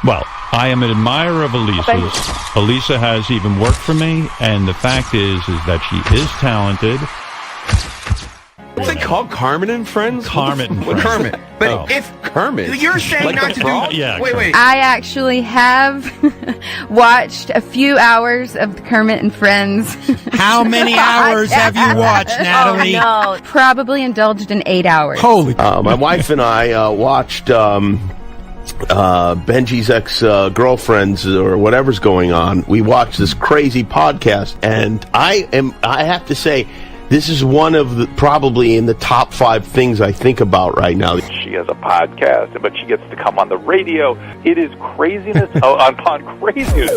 Well, I am an admirer of Elisa's. Elisa has even worked for me, and the fact is that she is talented. What's it called? Kermit and Friends? Kermit and Friends. Kermit. But If Kermit. You're saying like not to frog? do... Yeah, wait. I actually have watched a few hours of Kermit and Friends. How many hours have you watched, Natalie? Oh, no. Probably indulged in 8 hours. Holy... My wife and I watched Benji's ex-girlfriends or whatever's going on. We watched this crazy podcast, and I have to say, this is one of the, probably in the top 5 things I think about right now. She has a podcast, but she gets to come on the radio. It is craziness upon craziness.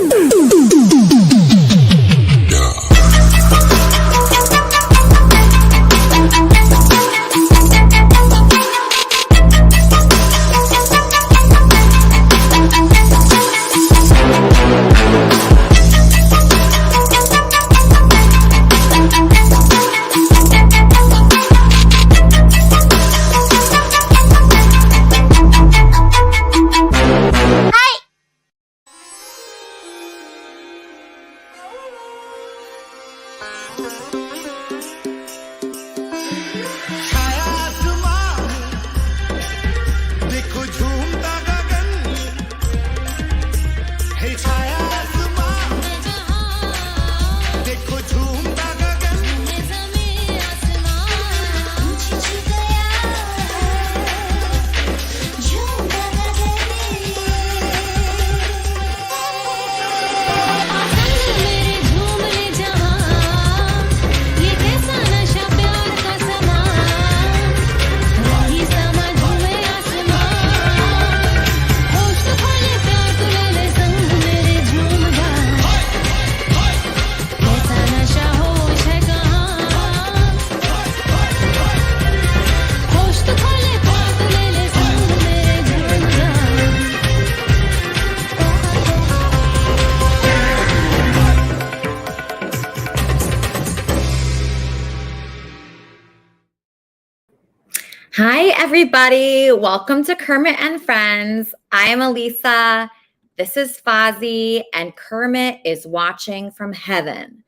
Hi, everybody. Welcome to Kermit and Friends. I am Elisa. This is Fozzie, and Kermit is watching from heaven.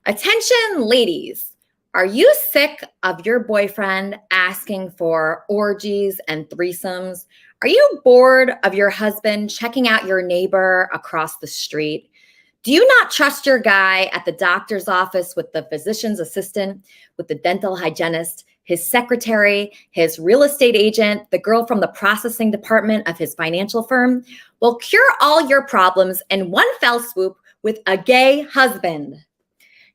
Attention, ladies. Are you sick of your boyfriend asking for orgies and threesomes? Are you bored of your husband checking out your neighbor across the street? Do you not trust your guy at the doctor's office with the physician's assistant, with the dental hygienist, his secretary, his real estate agent, the girl from the processing department of his financial firm? Well, cure all your problems in one fell swoop with a gay husband.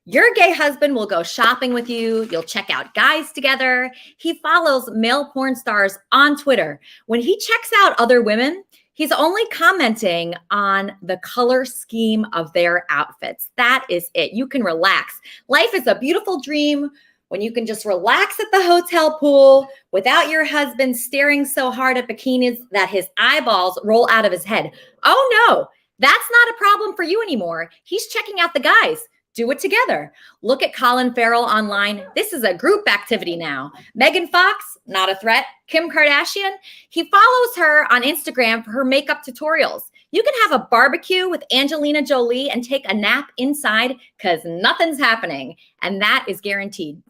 Your gay husband will go shopping with you. You'll check out guys together. He follows male porn stars on Twitter. When he checks out other women, he's only commenting on the color scheme of their outfits. That is it. You can relax. Life is a beautiful dream when you can just relax at the hotel pool without your husband staring so hard at bikinis that his eyeballs roll out of his head. Oh no, that's not a problem for you anymore. He's checking out the guys. Do it together. Look at Colin Farrell online. This is a group activity now. Megan Fox, not a threat. Kim Kardashian, he follows her on Instagram for her makeup tutorials. You can have a barbecue with Angelina Jolie and take a nap inside because nothing's happening. And that is guaranteed.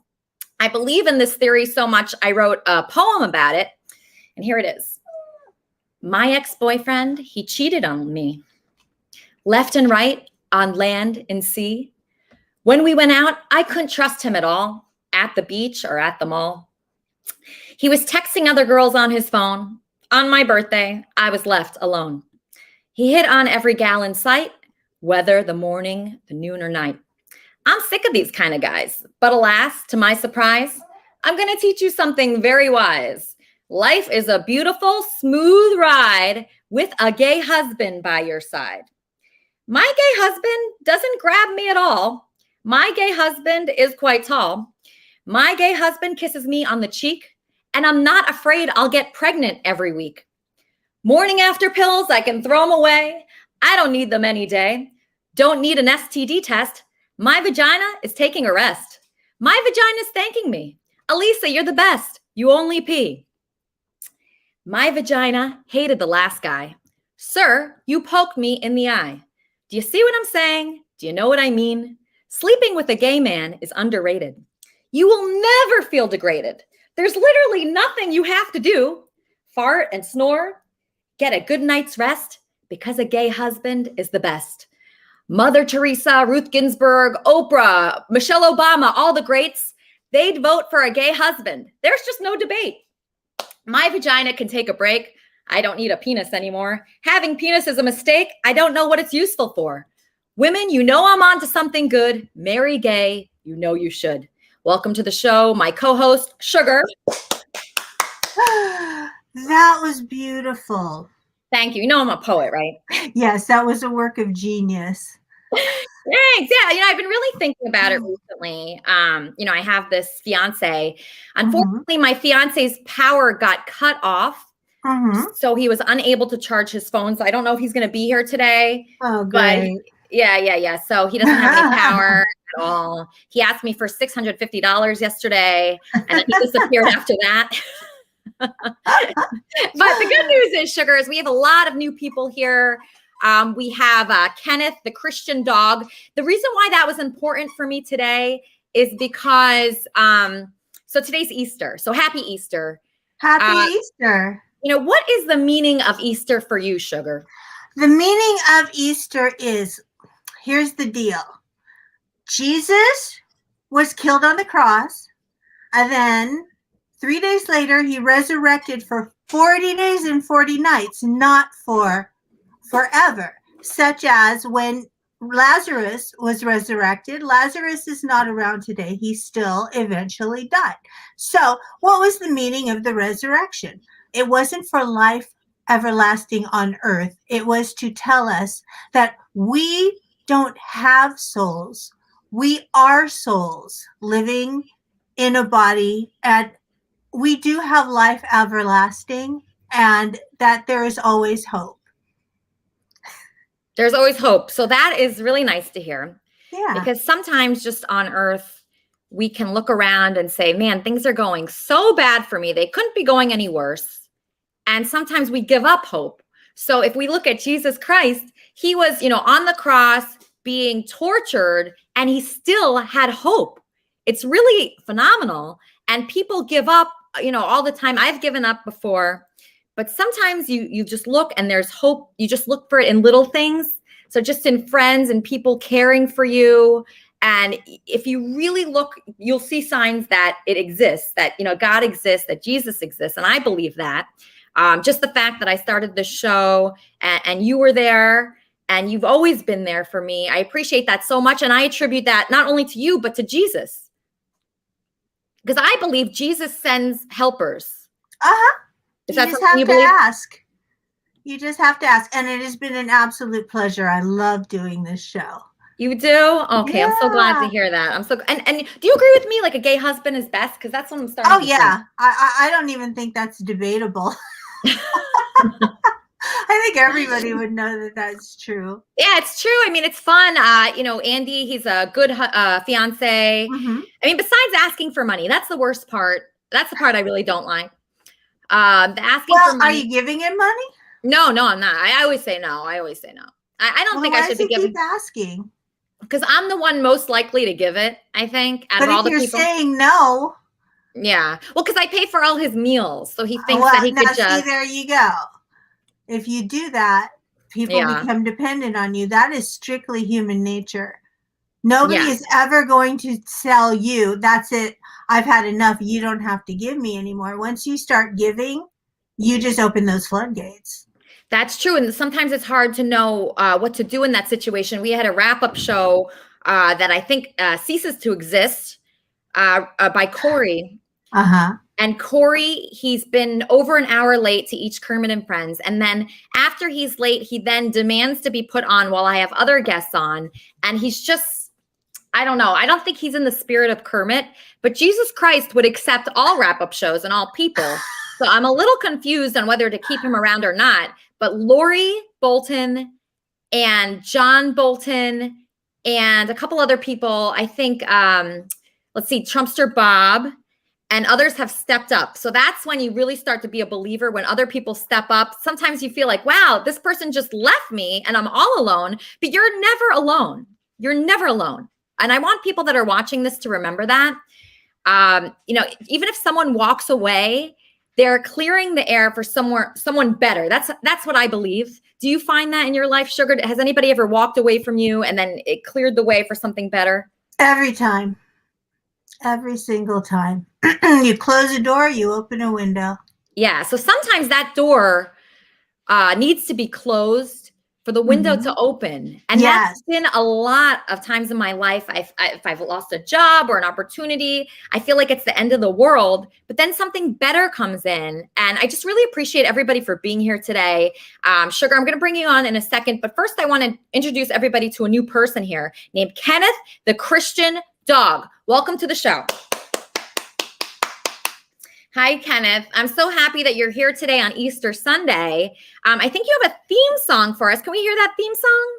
I believe in this theory so much, I wrote a poem about it. And here it is. My ex-boyfriend, he cheated on me. Left and right, on land and sea. When we went out, I couldn't trust him at all, at the beach or at the mall. He was texting other girls on his phone. On my birthday, I was left alone. He hit on every gal in sight, whether the morning, the noon, or night. I'm sick of these kind of guys, but alas, to my surprise, I'm going to teach you something very wise. Life is a beautiful, smooth ride with a gay husband by your side. My gay husband doesn't grab me at all. My gay husband is quite tall. My gay husband kisses me on the cheek, and I'm not afraid I'll get pregnant every week. Morning after pills, I can throw them away. I don't need them any day. Don't need an STD test. My vagina is taking a rest. My vagina's thanking me. Elisa, you're the best. You only pee. My vagina hated the last guy. Sir, you poked me in the eye. Do you see what I'm saying? Do you know what I mean? Sleeping with a gay man is underrated. You will never feel degraded. There's literally nothing you have to do. Fart and snore. Get a good night's rest because a gay husband is the best. Mother Teresa, Ruth Ginsburg, Oprah, Michelle Obama, all the greats, they'd vote for a gay husband. There's just no debate. My vagina can take a break. I don't need a penis anymore. Having penis is a mistake. I don't know what it's useful for. Women, you know I'm on to something good. Marry gay. You know you should. Welcome to the show, my co-host, Sugar. That was beautiful. Thank you. You know I'm a poet, right? Yes, that was a work of genius. Thanks. Yeah, I've been really thinking about it recently. I have this fiance. Unfortunately, my fiance's power got cut off. So he was unable to charge his phone. So I don't know if he's going to be here today. Oh, great. But yeah. So he doesn't have any power at all. He asked me for $650 yesterday, and then he disappeared after that. But the good news is, Sugar, is we have a lot of new people here. We have Kenneth, the Christian dog. The reason why that was important for me today is because, so today's Easter. So happy Easter. Happy Easter. What is the meaning of Easter for you, Sugar? The meaning of Easter is, here's the deal. Jesus was killed on the cross, and then 3 days later, he resurrected for 40 days and 40 nights, not for forever, such as when Lazarus was resurrected. Lazarus is not around today. He still eventually died. So what was the meaning of the resurrection? It wasn't for life everlasting on earth. It was to tell us that we don't have souls. We are souls living in a body, and we do have life everlasting, and that there is always hope. There's always hope. So that is really nice to hear. Yeah. Because sometimes just on earth, we can look around and say, man, things are going so bad for me. They couldn't be going any worse. And sometimes we give up hope. So if we look at Jesus Christ, he was, on the cross being tortured, and he still had hope. It's really phenomenal. And people give up, all the time. I've given up before, but sometimes you just look and there's hope. You just look for it in little things. So just in friends and people caring for you. And if you really look, you'll see signs that it exists, that, God exists, that Jesus exists. And I believe that. Just the fact that I started the show and you were there and you've always been there for me. I appreciate that so much. And I attribute that not only to you, but to Jesus. Because I believe Jesus sends helpers. You just have to ask. You just have to ask. And it has been an absolute pleasure. I love doing this show. You do? Okay, yeah. I'm so glad to hear that. And do you agree with me? Like a gay husband is best? Because that's what I'm starting to think. I don't even think that's debatable. I think everybody would know that that's true. Yeah, it's true. I mean, it's fun. Andy, he's a good fiance. I mean, besides asking for money, that's the worst part. That's the part I really don't like. The asking for money. Are you giving him money? No, I'm not. I always say no. I don't think I should be giving. Keep asking? Because I'm the one most likely to give it, I think, out of all the people. But if you're saying no. Yeah. Well, because I pay for all his meals. So he thinks that he could just. See, there you go. If you do that, people become dependent on you. That is strictly human nature. Nobody is ever going to tell you, that's it, I've had enough, you don't have to give me anymore. Once you start giving, you just open those floodgates. That's true. And sometimes it's hard to know what to do in that situation. We had a wrap-up show that I think ceases to exist by Corey. And Corey, he's been over an hour late to each Kermit and Friends. And then after he's late, he then demands to be put on while I have other guests on. And he's just, I don't know. I don't think he's in the spirit of Kermit, but Jesus Christ would accept all wrap-up shows and all people. So I'm a little confused on whether to keep him around or not. But Lori Bolton and John Bolton and a couple other people, I think, let's see, Trumpster Bob and others have stepped up. So that's when you really start to be a believer, when other people step up. Sometimes you feel like, wow, this person just left me and I'm all alone, but you're never alone. You're never alone. And I want people that are watching this to remember that. Even if someone walks away, they're clearing the air for someone better. That's what I believe. Do you find that in your life, Sugar? Has anybody ever walked away from you and then it cleared the way for something better? Every time. Every single time. You close a door, you open a window. Yeah. So sometimes that door needs to be closed for the window to open. And that's been a lot of times in my life. If I've lost a job or an opportunity, I feel like it's the end of the world, but then something better comes in. And I just really appreciate everybody for being here today. Sugar, I'm going to bring you on in a second, but first I want to introduce everybody to a new person here named Kenneth, the Christian Dog. Welcome to the show. Hi, Kenneth. I'm so happy that you're here today on Easter Sunday. I think you have a theme song for us. Can we hear that theme song?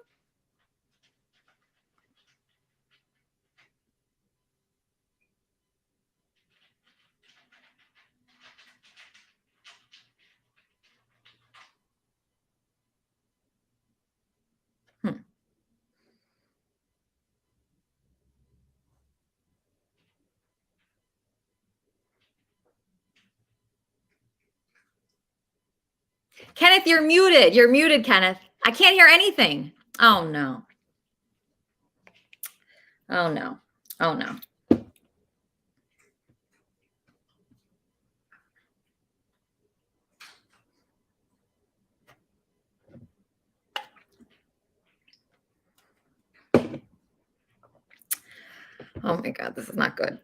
Kenneth, you're muted. You're muted, Kenneth. I can't hear anything. Oh, no. Oh, no. Oh, no. Oh, my God. This is not good.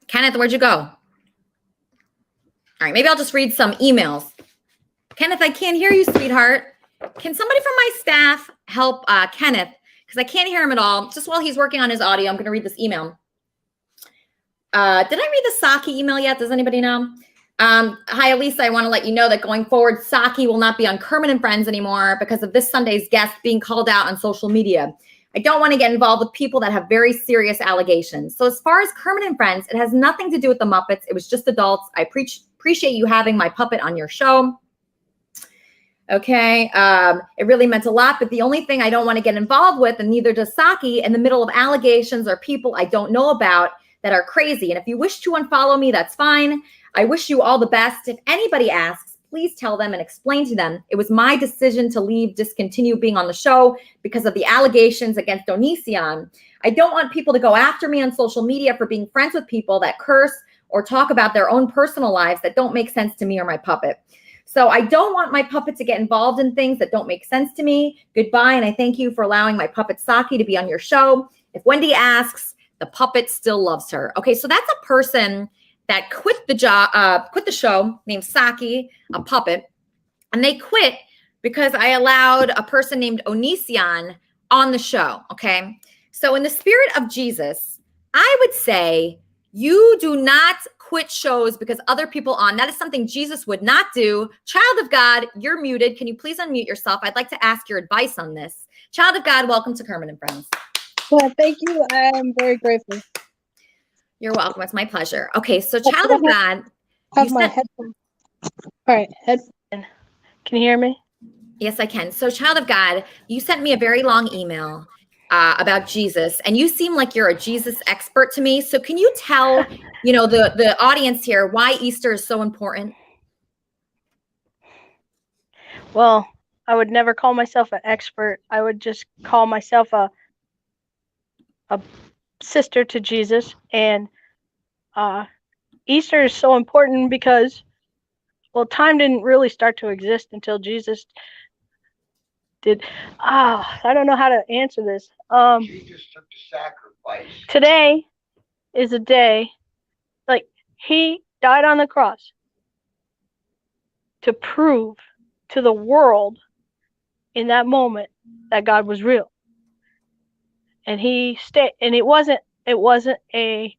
Kenneth, where'd you go? All right, maybe I'll just read some emails. Kenneth, I can't hear you, sweetheart. Can somebody from my staff help Kenneth? Because I can't hear him at all. Just while he's working on his audio, I'm going to read this email. Did I read the Saki email yet? Does anybody know? Hi, Elisa. I want to let you know that going forward, Saki will not be on Kermit and Friends anymore because of this Sunday's guest being called out on social media. I don't want to get involved with people that have very serious allegations. So as far as Kermit and Friends, it has nothing to do with the Muppets. It was just adults. I appreciate you having my puppet on your show. Okay. It really meant a lot, but the only thing I don't want to get involved with, and neither does Saki, in the middle of allegations or people I don't know about that are crazy. And if you wish to unfollow me, that's fine. I wish you all the best. If anybody asks, please tell them and explain to them it was my decision to discontinue being on the show because of the allegations against Onision. I don't want people to go after me on social media for being friends with people that curse or talk about their own personal lives that don't make sense to me or my puppet. So I don't want my puppet to get involved in things that don't make sense to me. Goodbye, and I thank you for allowing my puppet Saki to be on your show. If Wendy asks, the puppet still loves her. Okay, so that's a person that quit the show named Saki, a puppet, and they quit because I allowed a person named Onision on the show, okay? So in the spirit of Jesus, I would say you do not quit shows because other people on. That is something Jesus would not do. Child of God, you're muted. Can you please unmute yourself? I'd like to ask your advice on this. Child of God, welcome to Kermit and Friends. Well, thank you. I am very grateful. You're welcome. It's my pleasure. Okay, so Child of God. Have my headphones. All right, headphones. Can you hear me? Yes, I can. So Child of God, you sent me a very long email about Jesus, and you seem like you're a Jesus expert to me. So can you tell, the audience here why Easter is so important? Well, I would never call myself an expert. I would just call myself a sister to Jesus. And Easter is so important because, well, time didn't really start to exist until Jesus did. I don't know how to answer this. Jesus took the sacrifice. Today is a day, like, he died on the cross to prove to the world in that moment that God was real. And he stayed, and it wasn't a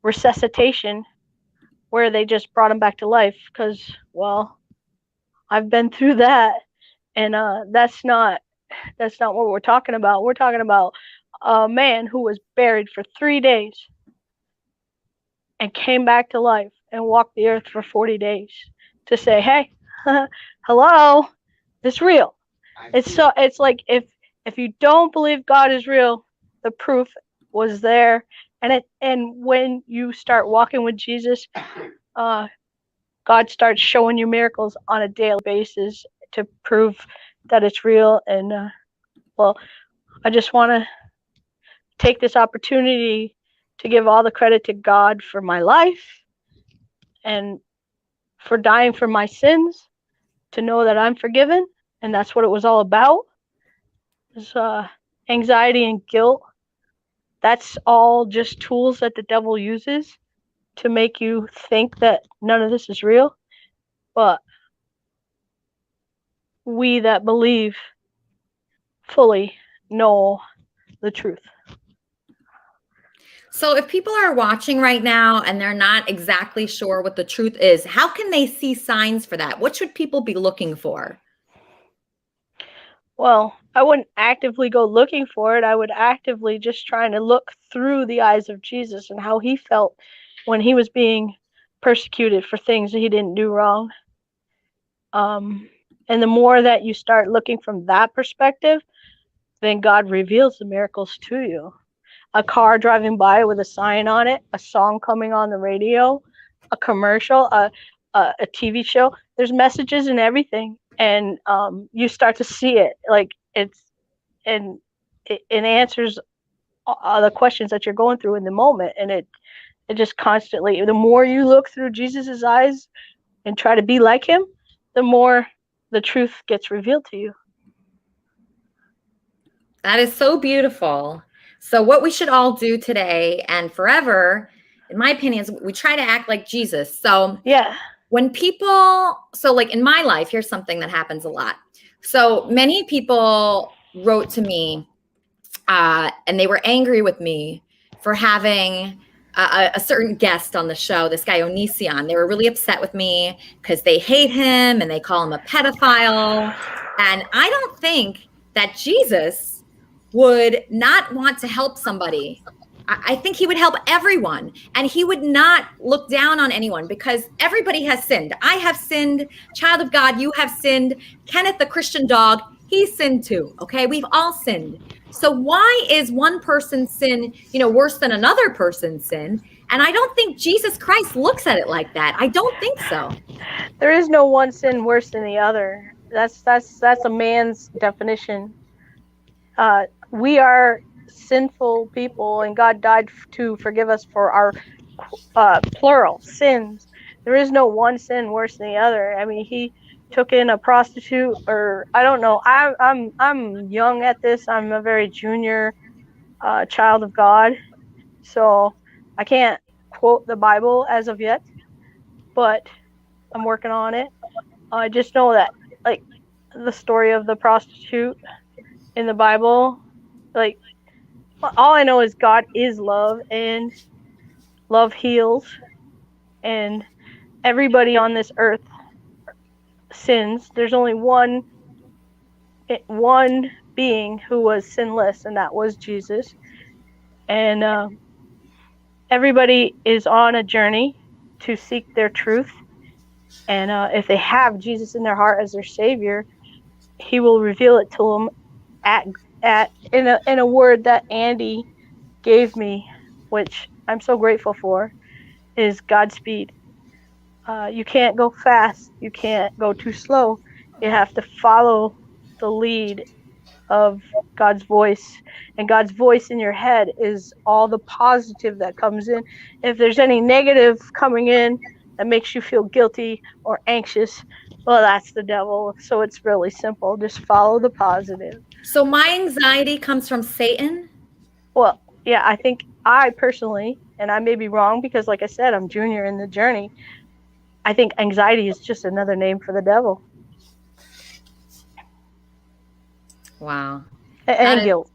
resuscitation where they just brought him back to life, because, well, I've been through that, and that's not that's not what we're talking about. We're talking about a man who was buried for 3 days and came back to life and walked the earth for 40 days to say, hey, hello, it's real. It's like if you don't believe God is real, the proof was there. And when you start walking with Jesus, God starts showing you miracles on a daily basis to prove that it's real. And well, I just want to take this opportunity to give all the credit to God for my life and for dying for my sins, to know that I'm forgiven. And that's what it was all about. It's, anxiety and guilt. That's all just tools that the devil uses to make you think that none of this is real. But we that believe fully know the truth. So if people are watching right now and they're not exactly sure what the truth is, how can they see signs for that? What should people be looking for? Well, I wouldn't actively go looking for it. I would actively just trying to look through the eyes of Jesus and how he felt when he was being persecuted for things that he didn't do wrong. And the more that you start looking from that perspective, then God reveals the miracles to you. A car driving by with a sign on it, a song coming on the radio, a commercial, a TV show. There's messages and everything. And you start to see it, like it answers all the questions that you're going through in the moment. And it just constantly, the more you look through Jesus's eyes and try to be like him, the more the truth gets revealed to you. That is so beautiful. So what we should all do today and forever, in my opinion, is we try to act like Jesus. So yeah. When people, so like in my life, here's something that happens a lot. So many people wrote to me and they were angry with me for having a certain guest on the show, this guy Onision. They were really upset with me because they hate him and they call him a pedophile. And I don't think that Jesus would not want to help somebody. I think he would help everyone, and he would not look down on anyone because everybody has sinned. I have sinned. Child of God, you have sinned. Kenneth, the Christian dog, he sinned too. Okay, we've all sinned. So why is one person's sin, worse than another person's sin? And I don't think Jesus Christ looks at it like that. I don't think so. There is no one sin worse than the other. That's a man's definition. We are sinful people, and God died to forgive us for our plural sins. There is no one sin worse than the other. I mean, he took in a prostitute, or I don't know. I'm young at this. I'm a very junior child of God, so I can't quote the Bible as of yet, but I'm working on it. I just know that, like, the story of the prostitute in the Bible, like, all I know is God is love, and love heals, and everybody on this earth sins. There's only one being who was sinless, and that was Jesus. And everybody is on a journey to seek their truth. And if they have Jesus in their heart as their Savior, he will reveal it to them in a word that Andy gave me, which I'm so grateful for, is Godspeed. You can't go fast. You can't go too slow. You have to follow the lead of God's voice. And God's voice in your head is all the positive that comes in. If there's any negative coming in that makes you feel guilty or anxious, well, that's the devil. So it's really simple. Just follow the positive. So my anxiety comes from Satan? Well, yeah, I think I personally, and I may be wrong because, like I said, I'm junior in the journey, I think anxiety is just another name for the devil. Wow. And guilt.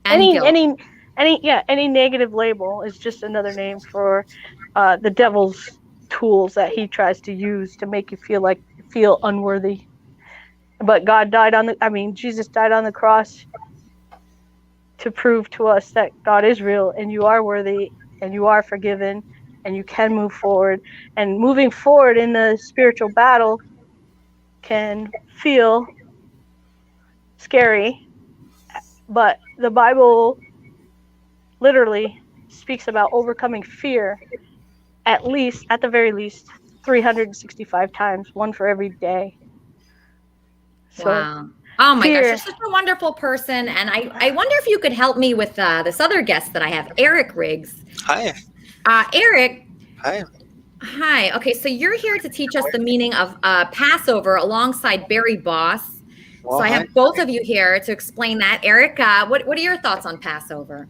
Guilt. Any negative label is just another name for the devil's tools that he tries to use to make you feel unworthy. But Jesus died on the cross to prove to us that God is real and you are worthy and you are forgiven and you can move forward. And moving forward in the spiritual battle can feel scary, but the Bible literally speaks about overcoming fear at the very least, 365 times, one for every day. So, wow. Oh my fear. gosh, you're such a wonderful person. And I wonder if you could help me with this other guest that I have, Eric Riggs. Hi. Eric. Hi. Hi. Okay, so you're here to teach us the meaning of Passover alongside Barry Boss. Well, so I have both of you here to explain that. Eric, what are your thoughts on Passover?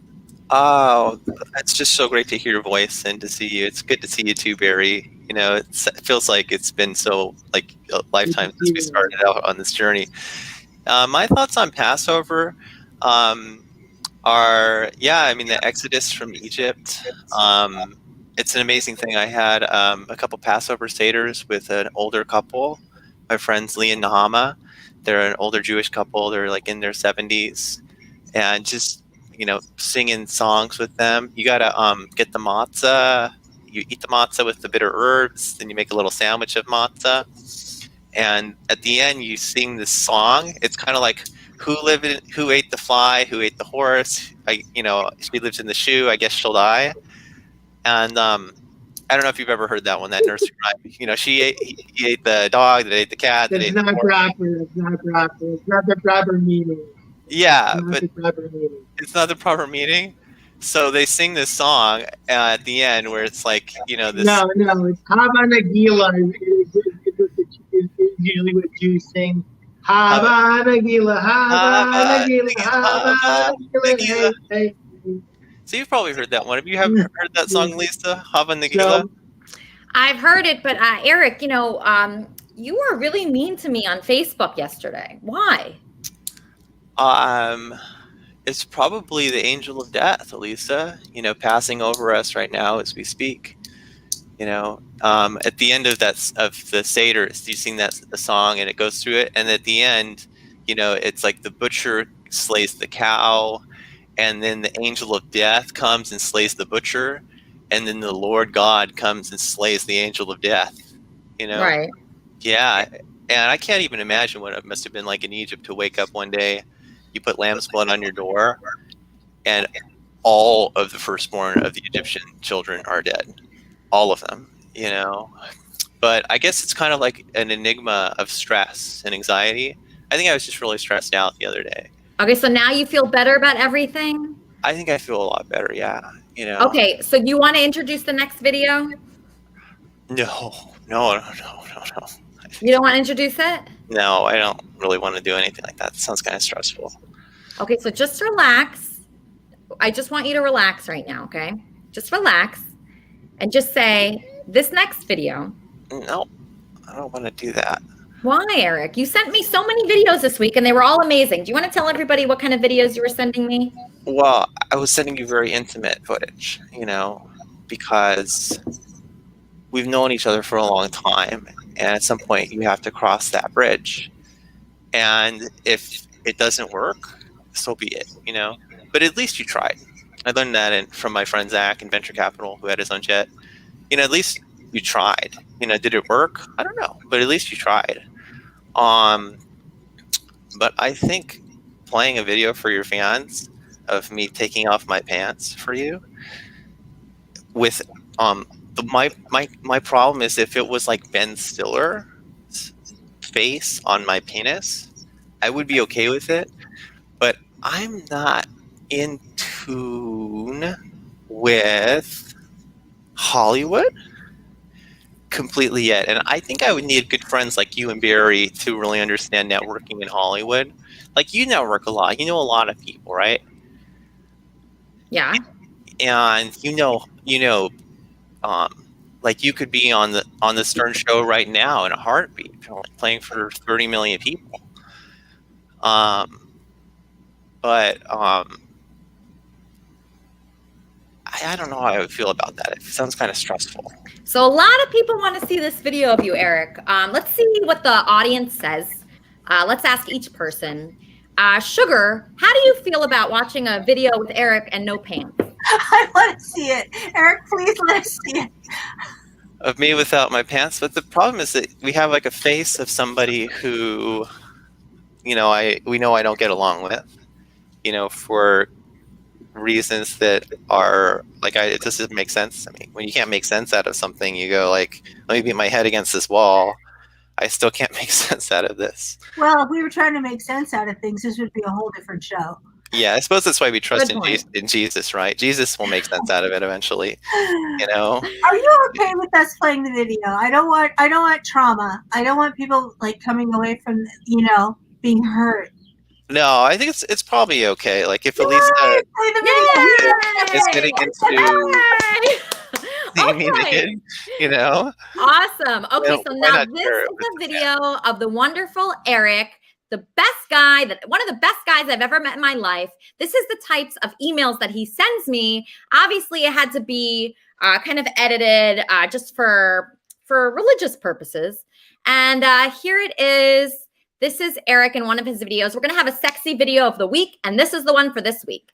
Oh, it's just so great to hear your voice and to see you. It's good to see you too, Barry. You know, it feels like it's been so like a lifetime since we started out on this journey. My thoughts on Passover are, the Exodus from Egypt. It's an amazing thing. I had a couple Passover Seders with an older couple, my friends Lee and Nahama. They're an older Jewish couple. They're like in their 70s. And just, singing songs with them. You got to get the matzah. You eat the matzah with the bitter herbs. Then you make a little sandwich of matzah. And at the end, you sing this song. It's kind of like who ate the fly, who ate the horse. She lives in the shoe. I guess she'll die. And I don't know if you've ever heard that one, that nursery rhyme. He ate the dog, that ate the cat. It's not proper. It's not proper. It's not the proper meaning. Yeah, but it's not the proper meaning. So they sing this song at the end where it's like, this. No, it's Hava Nagila is usually what Jews sing. Hava Nagila, Hava Nagila, Hava Nagila. Hey. So you've probably heard that one. Have you heard that song, Lisa? Hava Nagila? I've heard it, but Eric, you were really mean to me on Facebook yesterday. Why? It's probably the angel of death, Elisa, passing over us right now as we speak. At the end of the Seder, you sing the song and it goes through it. And at the end, it's like the butcher slays the cow, and then the angel of death comes and slays the butcher, and then the Lord God comes and slays the angel of death. Right. Yeah. And I can't even imagine what it must have been like in Egypt to wake up one day, you put lamb's blood on your door, and all of the firstborn of the Egyptian children are dead. All of them, But I guess it's kind of like an enigma of stress and anxiety. I think I was just really stressed out the other day. Okay, so now you feel better about everything? I think I feel a lot better, yeah. Okay, so you want to introduce the next video? No. You don't want to introduce it? No, I don't really want to do anything like that. It sounds kind of stressful. Okay, so just relax. I just want you to relax right now, okay? Just relax and just say, this next video. No, I don't want to do that. Why, Eric? You sent me so many videos this week and they were all amazing. Do you want to tell everybody what kind of videos you were sending me? Well, I was sending you very intimate footage, because we've known each other for a long time. And at some point you have to cross that bridge. And if it doesn't work, so be it, But at least you tried. I learned that from my friend Zach in venture capital, who had his own jet. At least you tried. Did it work? I don't know, but at least you tried. But I think playing a video for your fans of me taking off my pants for you with my problem is if it was like Ben Stiller's face on my penis, I would be okay with it. But I'm not in tune with Hollywood completely yet. And I think I would need good friends like you and Barry to really understand networking in Hollywood. Like, you network a lot. You know a lot of people, right? Yeah. And like you could be on the Stern Show right now in a heartbeat, playing for 30 million people. But I don't know how I would feel about that. It sounds kind of stressful. So a lot of people want to see this video of you, Eric. Let's see what the audience says. Let's ask each person. Sugar, how do you feel about watching a video with Eric and no pants? I want to see it. Eric, please let us see it. Of me without my pants, but the problem is that we have like a face of somebody who, we know I don't get along with, for reasons that are like it just doesn't make sense to me. When you can't make sense out of something, you go like, let me beat my head against this wall. I still can't make sense out of this. Well, if we were trying to make sense out of things, this would be a whole different show. Yeah, I suppose that's why we trust in Jesus, right? Jesus will make sense out of it eventually. Are you okay with us playing the video? I don't want trauma. I don't want people like coming away from being hurt. No, I think it's probably okay. Like if Elisa is getting into seeing me naked, Awesome. Okay, so now this is a video of the wonderful Eric, the best guy, one of the best guys I've ever met in my life. This is the types of emails that he sends me. Obviously, it had to be kind of edited just for religious purposes. And here it is. This is Eric in one of his videos. We're going to have a sexy video of the week, and this is the one for this week.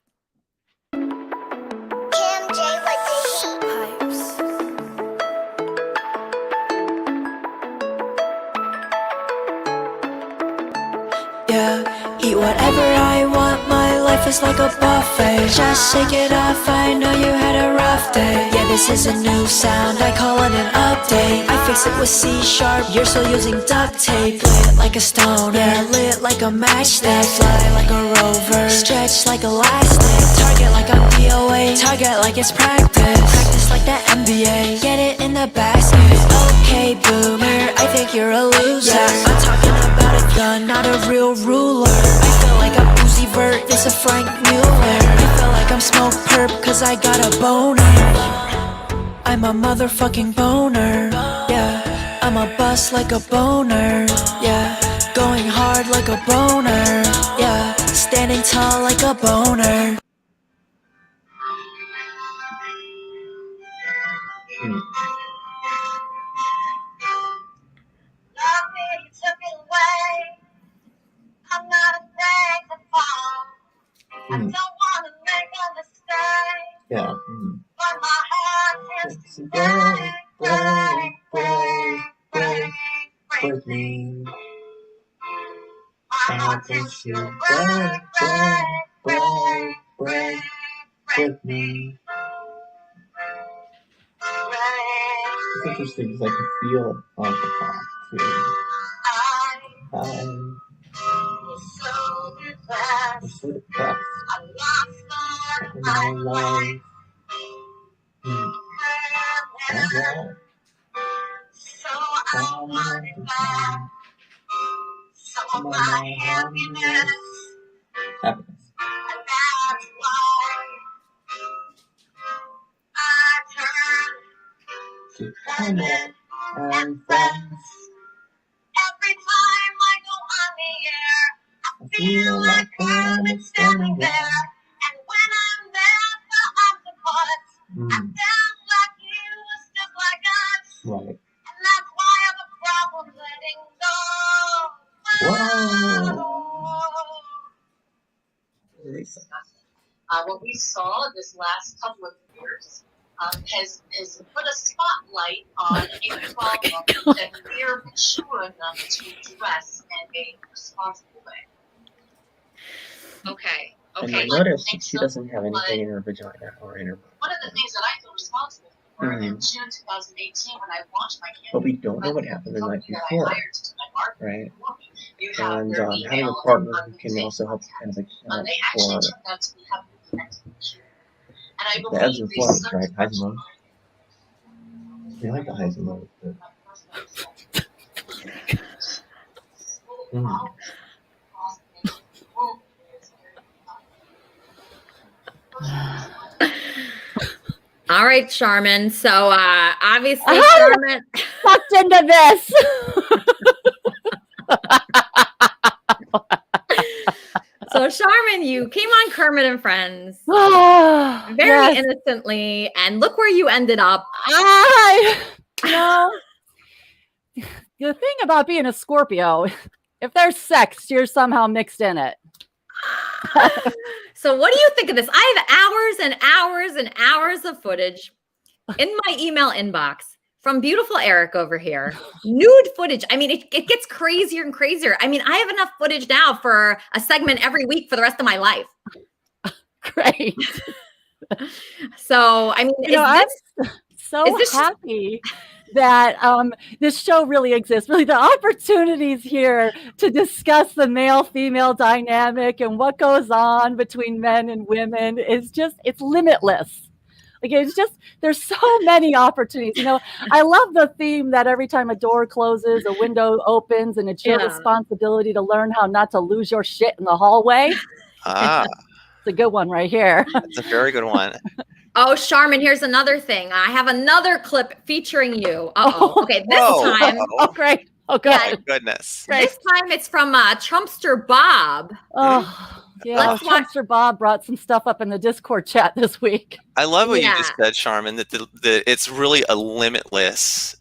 Yeah, eat whatever I want, my life is like a buffet. Just shake it off, I know you had a rough day. Yeah, this is a new sound, I call it an update. I fix it with C#, you're still using duct tape. Lit like a stone, yeah, lit like a matchstick. Fly like a rover, stretch like elastic. Target like I'm DOA, target like it's practice. Practice like the NBA, get it in the basket. Okay, boomer, I think you're a loser. Yeah, I'm talking about a gun, not a real ruler. I feel like I'm Uzi Vert, this a Frank Mueller. I feel like I'm smoke perp, cause I got a boner. I'm a motherfucking boner. Yeah, I'm a bust like a boner. Yeah, going hard like a boner. Yeah, standing tall like a boner. I'm not afraid to fall. I don't want to make a mistake. Yeah. But my heart is to break me. My heart is to break me. It's interesting because I can feel it on the top too. I'm so depressed. I lost in my life. So I want it back. Some of my happiness. And that's why I turn to Kermit and friends. Every time I go on the air, I feel like I'm standing there. And when I'm there, the octopus, I sound like you, just like us. Right. And that's why I have a problem letting go. Whoa. What we saw this last couple of years has put a spotlight on a problem that we're mature enough to address in a responsible way. Okay. And I noticed she doesn't have anything in her vagina or in her butt. One of the things that I feel responsible for in June 2018 when I launched my campaign. But we don't know what happened the night before, right? And having a partner who can also help kind of account for the ebbs and flows, right? Highs and lows. We like the highs and lows. All right, Charmin. So obviously, Charmin sucked into this. So Charmin, you came on Kermit and Friends very innocently, and look where you ended up. The thing about being a Scorpio, If there's sex, you're somehow mixed in it. So what do you think of this? I have hours and hours and hours of footage in my email inbox from beautiful Eric over here. Nude footage. I mean, it gets crazier and crazier. I mean, I have enough footage now for a segment every week for the rest of my life. Great. So, I mean, I'm so happy that this show really exists. Really, the opportunities here to discuss the male-female dynamic and what goes on between men and women is just, it's limitless. Like, it's just, there's so many opportunities. You know, I love the theme that every time a door closes, a window opens, and it's your responsibility to learn how not to lose your shit in the hallway. It's a good one right here. It's a very good one. Oh, Charmin, here's another thing. I have another clip featuring you. Okay, this time. Oh, great. Oh, good. Oh, my goodness. This time it's from Trumpster Bob. Oh, yeah. Trumpster Bob brought some stuff up in the Discord chat this week. I love what you just said, Charmin, that it's really a limitless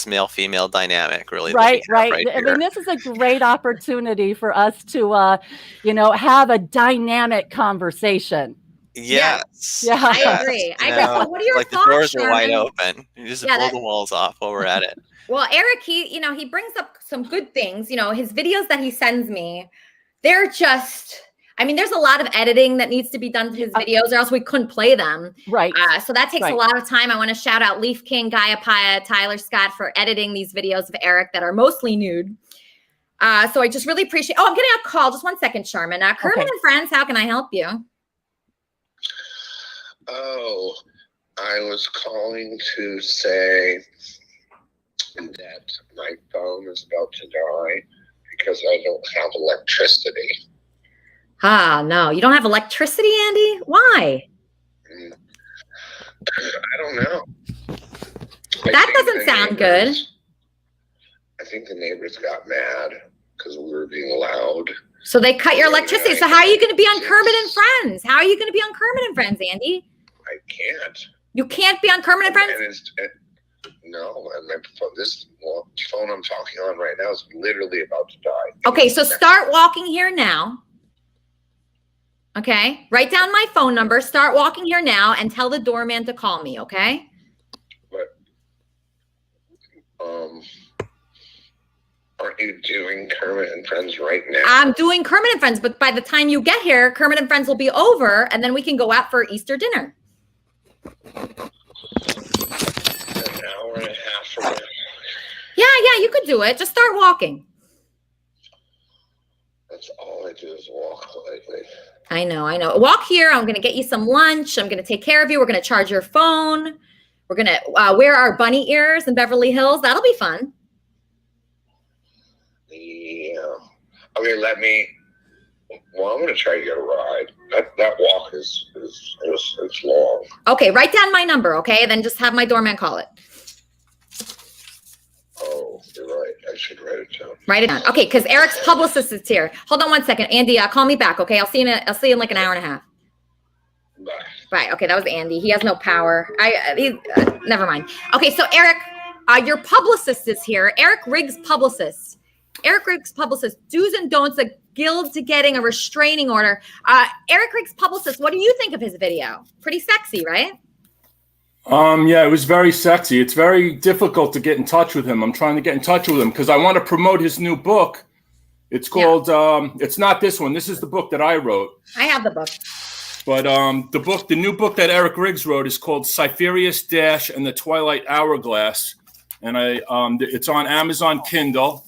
male-female dynamic, really. Right. I here. mean, this is a great opportunity for us to, have a dynamic conversation. Yes. Yeah. I agree. So what are your thoughts? The doors are wide open. You just blow the walls off while we're at it. Well, Eric, he brings up some good things. You know, his videos that he sends me, they're just, I mean, there's a lot of editing that needs to be done to his videos, or else we couldn't play them. Right. So that takes a lot of time. I want to shout out Leaf King, Gaia Paya, Tyler Scott for editing these videos of Eric that are mostly nude. So I just really appreciate. Oh, I'm getting a call. Just 1 second, Charmin. Kermit and Friends, how can I help you? Oh, I was calling to say that my phone is about to die because I don't have electricity. No, you don't have electricity, Andy? Why? I don't know. That doesn't sound good. I think the neighbors got mad because we were being loud. So they cut your electricity. So how are you going to be on Kermit and Friends? How are you going to be on Kermit and Friends, Andy? I can't. You can't be on Kermit and Friends? No, this phone I'm talking on right now is literally about to die. Okay, so start walking here now. Okay, write down my phone number. Start walking here now and tell the doorman to call me, okay? But, aren't you doing Kermit and Friends right now? I'm doing Kermit and Friends, but by the time you get here, Kermit and Friends will be over, and then we can go out for Easter dinner. An hour and a half from now. Yeah, you could do it. Just start walking. That's all I do is walk lately. I know. Walk here. I'm going to get you some lunch. I'm going to take care of you. We're going to charge your phone. We're going to wear our bunny ears in Beverly Hills. That'll be fun. Yeah. Okay, I'm going to try to get a ride. That walk is long. Okay, write down my number, okay? Then just have my doorman call it. Oh, you're right. I should write it down. Write it down. Okay, because Eric's publicist is here. Hold on 1 second. Andy, call me back, okay? I'll see you in like an hour and a half. Bye. Right, okay, that was Andy. He has no power. Never mind. Okay, so Eric, your publicist is here. Eric Riggs' publicist. Eric Riggs' publicist. Do's and don'ts, a guild to getting a restraining order. Eric Riggs' publicist, what do you think of his video? Pretty sexy, right? Yeah, it was very sexy. It's very difficult to get in touch with him. I'm trying to get in touch with him because I want to promote his new book. It's called, it's not this one. This is the book that I wrote. I have the book. But the new book that Eric Riggs wrote is called Cypherius Dash and the Twilight Hourglass. And it's on Amazon Kindle.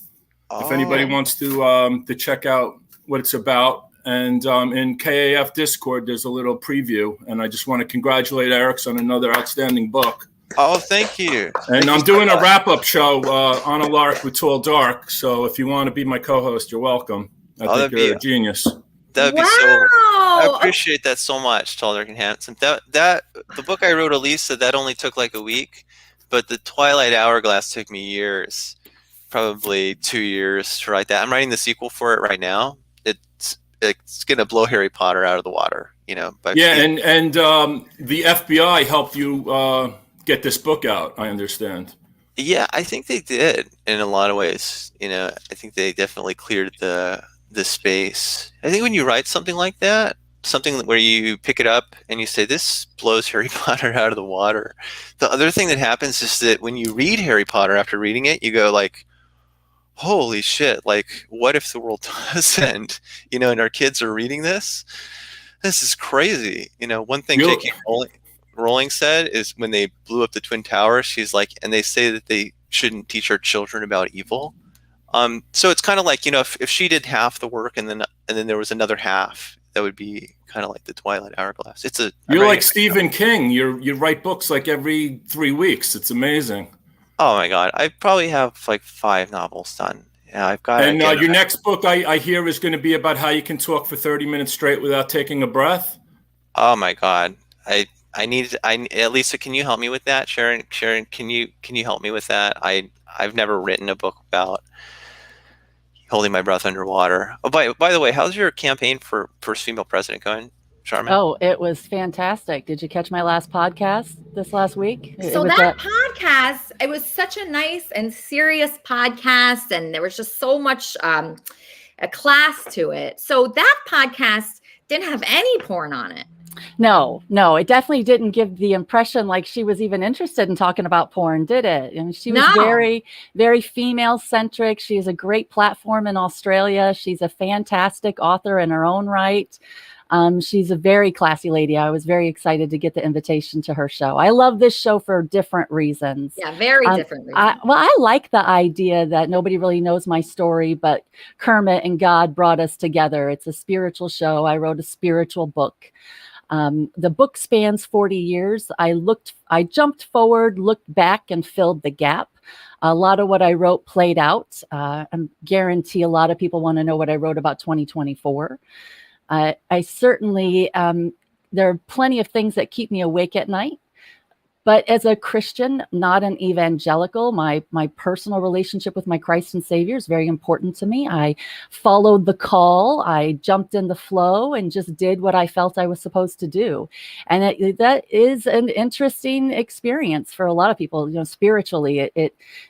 If anybody wants to check out what it's about. And in KAF Discord, there's a little preview. And I just want to congratulate Eric on another outstanding book. Oh, thank you. And I'm doing a wrap-up show on a lark with Tall Dark. So if you want to be my co-host, you're welcome. I think you're a genius. That'd be I appreciate that so much, Tall Dark and Handsome. The book I wrote, Elisa, that only took like a week. But the Twilight Hourglass took me years. Probably 2 years to write that. I'm writing the sequel for it right now. It's gonna blow Harry Potter out of the water, But and the FBI helped you get this book out. I understand. Yeah, I think they did in a lot of ways. I think they definitely cleared the space. I think when you write something like that, something where you pick it up and you say, this blows Harry Potter out of the water. The other thing that happens is that when you read Harry Potter after reading it, you go like, holy shit, like what if the world does end? And our kids are reading this? This is crazy. One thing J.K. Rowling said is when they blew up the Twin Towers, she's like, and they say that they shouldn't teach our children about evil. So it's kind of like, if she did half the work and then there was another half, that would be kind of like the Twilight Hourglass. You're like Stephen King. You write books like every 3 weeks. It's amazing. Oh my God. I probably have like 5 novels done. Yeah, I've got. And your next book, I hear, is going to be about how you can talk for 30 minutes straight without taking a breath. Oh my God. Lisa, can you help me with that? Sharon, can you help me with that? I've never written a book about holding my breath underwater. Oh, by the way, how's your campaign for first female president going, Charmin? Oh, it was fantastic. Did you catch my last podcast this last week? So that podcast, it was such a nice and serious podcast, and there was just so much a class to it. So that podcast didn't have any porn on it. No, it definitely didn't give the impression like she was even interested in talking about porn, did it? And she was very, very female centric. She has a great platform in Australia. She's a fantastic author in her own right. She's a very classy lady. I was very excited to get the invitation to her show. I love this show for different reasons. Yeah, very different reasons. I like the idea that nobody really knows my story, but Kermit and God brought us together. It's a spiritual show. I wrote a spiritual book. The book spans 40 years. I jumped forward, looked back, and filled the gap. A lot of what I wrote played out. I guarantee a lot of people want to know what I wrote about 2024. I certainly, there are plenty of things that keep me awake at night. But as a Christian, not an evangelical, my personal relationship with my Christ and Savior is very important to me. I followed the call. I jumped in the flow and just did what I felt I was supposed to do. And that is an interesting experience for a lot of people. Spiritually,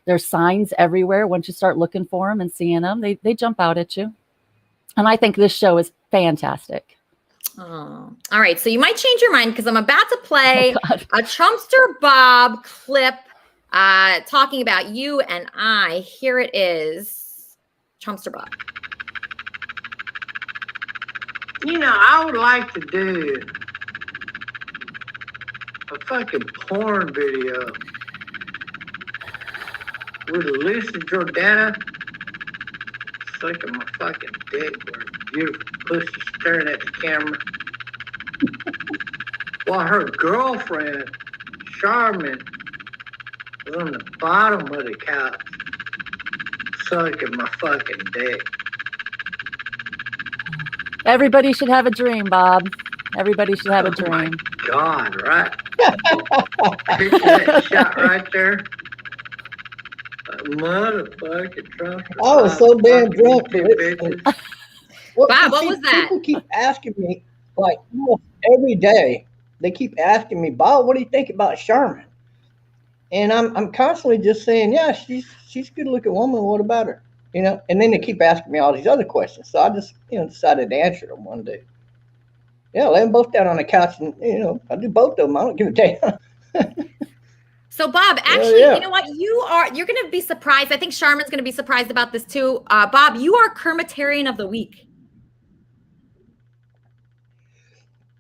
there's signs everywhere. Once you start looking for them and seeing them, they jump out at you. And I think this show is fantastic. Oh, all right. So you might change your mind because I'm about to play a Trumpster Bob clip talking about you and I. Here it is. Trumpster Bob. I would like to do a fucking porn video with Lisa Jordana sucking my fucking dick with her beautiful pussy staring at the camera while her girlfriend, Charmin, was on the bottom of the couch sucking my fucking dick. Everybody should have a dream, Bob. Everybody should have a dream. God, right? Picture that shot right there. Motherfucking Trump. I was so damn drunk. Bob, what was that? People keep asking me, like, every day, they keep asking me, Bob, what do you think about Sherman? And I'm constantly just saying, yeah, she's a good looking woman. What about her? And then they keep asking me all these other questions. So I just, decided to answer them one day. Yeah, lay them both down on the couch and, I do both of them. I don't give a damn. So Bob, actually, you know what? You're going to be surprised. I think Sharman's going to be surprised about this too. Bob, you are Kermitarian of the Week.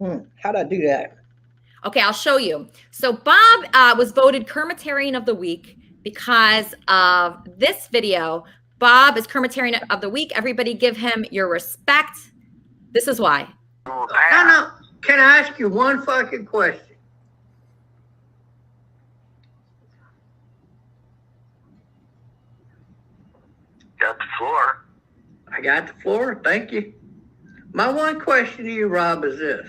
How'd I do that? Okay, I'll show you. So Bob was voted Kermitarian of the Week because of this video. Bob is Kermitarian of the Week. Everybody give him your respect. This is why. No. Can I ask you one fucking question? Got the floor. I got the floor. Thank you. My one question to you, Rob, is this.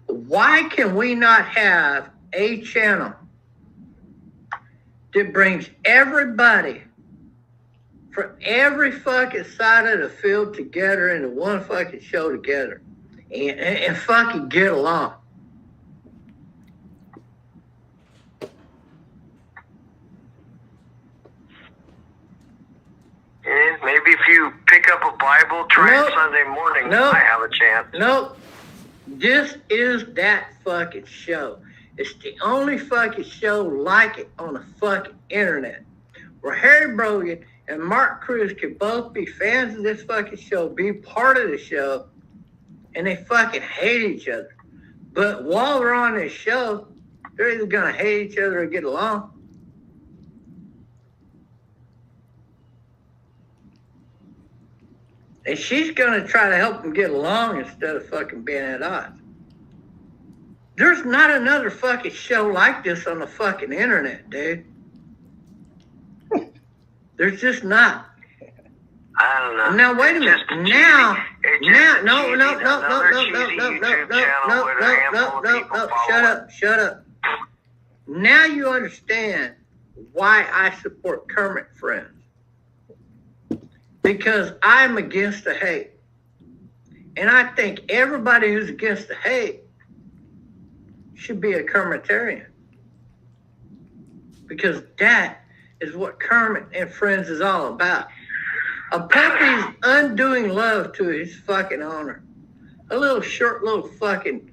Why can we not have a channel that brings everybody from every fucking side of the field together into one fucking show together and fucking get along? Yeah, maybe if you pick up a Bible, try it Sunday morning, you might have a chance. Nope. This is that fucking show. It's the only fucking show like it on the fucking internet. Where Harry Brogan and Mark Cruz could both be fans of this fucking show, be part of the show, and they fucking hate each other. But while they're on this show, they're either gonna hate each other or get along. And she's gonna try to help them get along instead of fucking being at odds. There's not another fucking show like this on the fucking internet, dude. There's just not. I don't know. Now wait a minute. Shut up. Now you understand why I support Kermit Friends. Because I'm against the hate. And I think everybody who's against the hate should be a Kermitarian. Because that is what Kermit and Friends is all about. A puppy's undoing love to his fucking owner. A little short little fucking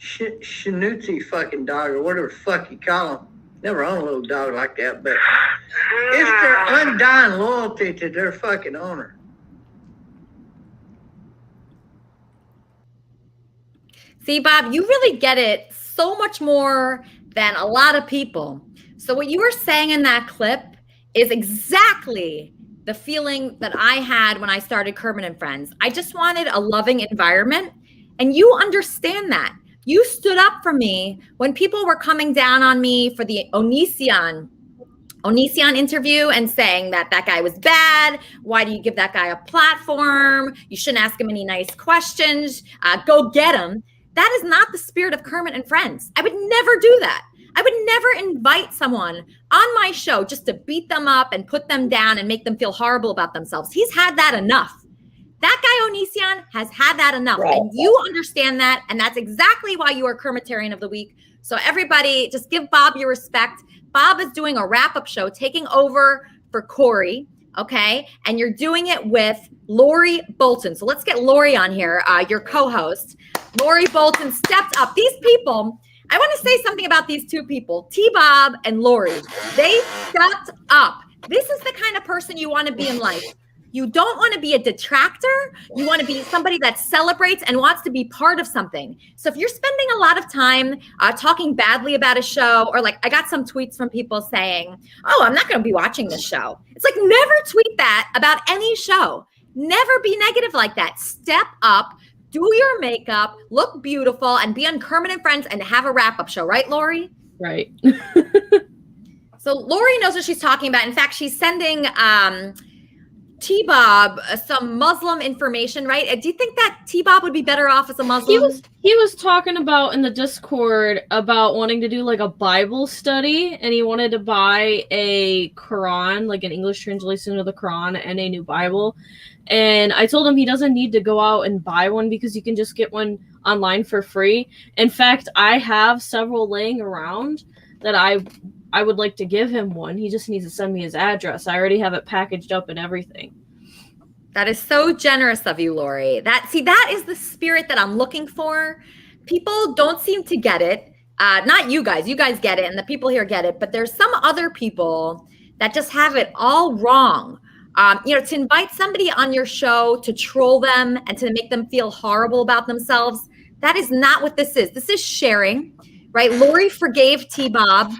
schnoozy fucking dog or whatever the fuck you call him. Never owned a little dog like that, but it's their undying loyalty to their fucking owner. See, Bob, you really get it so much more than a lot of people. So what you were saying in that clip is exactly the feeling that I had when I started Kermit and Friends. I just wanted a loving environment, and you understand that. You stood up for me when people were coming down on me for the Onision interview and saying that that guy was bad. Why do you give that guy a platform? You shouldn't ask him any nice questions. Go get him. That is not the spirit of Kermit and Friends. I would never do that. I would never invite someone on my show just to beat them up and put them down and make them feel horrible about themselves. He's had that enough. That guy Onision has had that enough. Right. And you understand that. And that's exactly why you are Kermitarian of the Week. So everybody, just give Bob your respect. Bob is doing a wrap-up show, taking over for Corey, okay? And you're doing it with Lori Bolton. So let's get Lori on here, your co-host. Lori Bolton stepped up. These people, I want to say something about these two people, T-Bob and Lori. They stepped up. This is the kind of person you want to be in life. You don't want to be a detractor. You want to be somebody that celebrates and wants to be part of something. So if you're spending a lot of time talking badly about a show, or like I got some tweets from people saying, oh, I'm not going to be watching this show. It's like, never tweet that about any show. Never be negative like that. Step up, do your makeup, look beautiful, and be on Kermit and Friends and have a wrap-up show. Right, Lori? Right. So Lori knows what she's talking about. In fact, she's sending T-Bob some Muslim information, right? Do you think that T-Bob would be better off as a Muslim? He was talking about in the Discord about wanting to do like a Bible study, and he wanted to buy a Quran, like an English translation of the Quran, and a new Bible. And I told him he doesn't need to go out and buy one because you can just get one online for free. In fact, I have several laying around that I would like to give him one. He just needs to send me his address. I already have it packaged up and everything. That is so generous of you, Lori. That is the spirit that I'm looking for. People don't seem to get it. Not you guys. You guys get it, and the people here get it. But there's some other people that just have it all wrong. To invite somebody on your show to troll them and to make them feel horrible about themselves, that is not what this is. This is sharing, right? Lori forgave T-Bob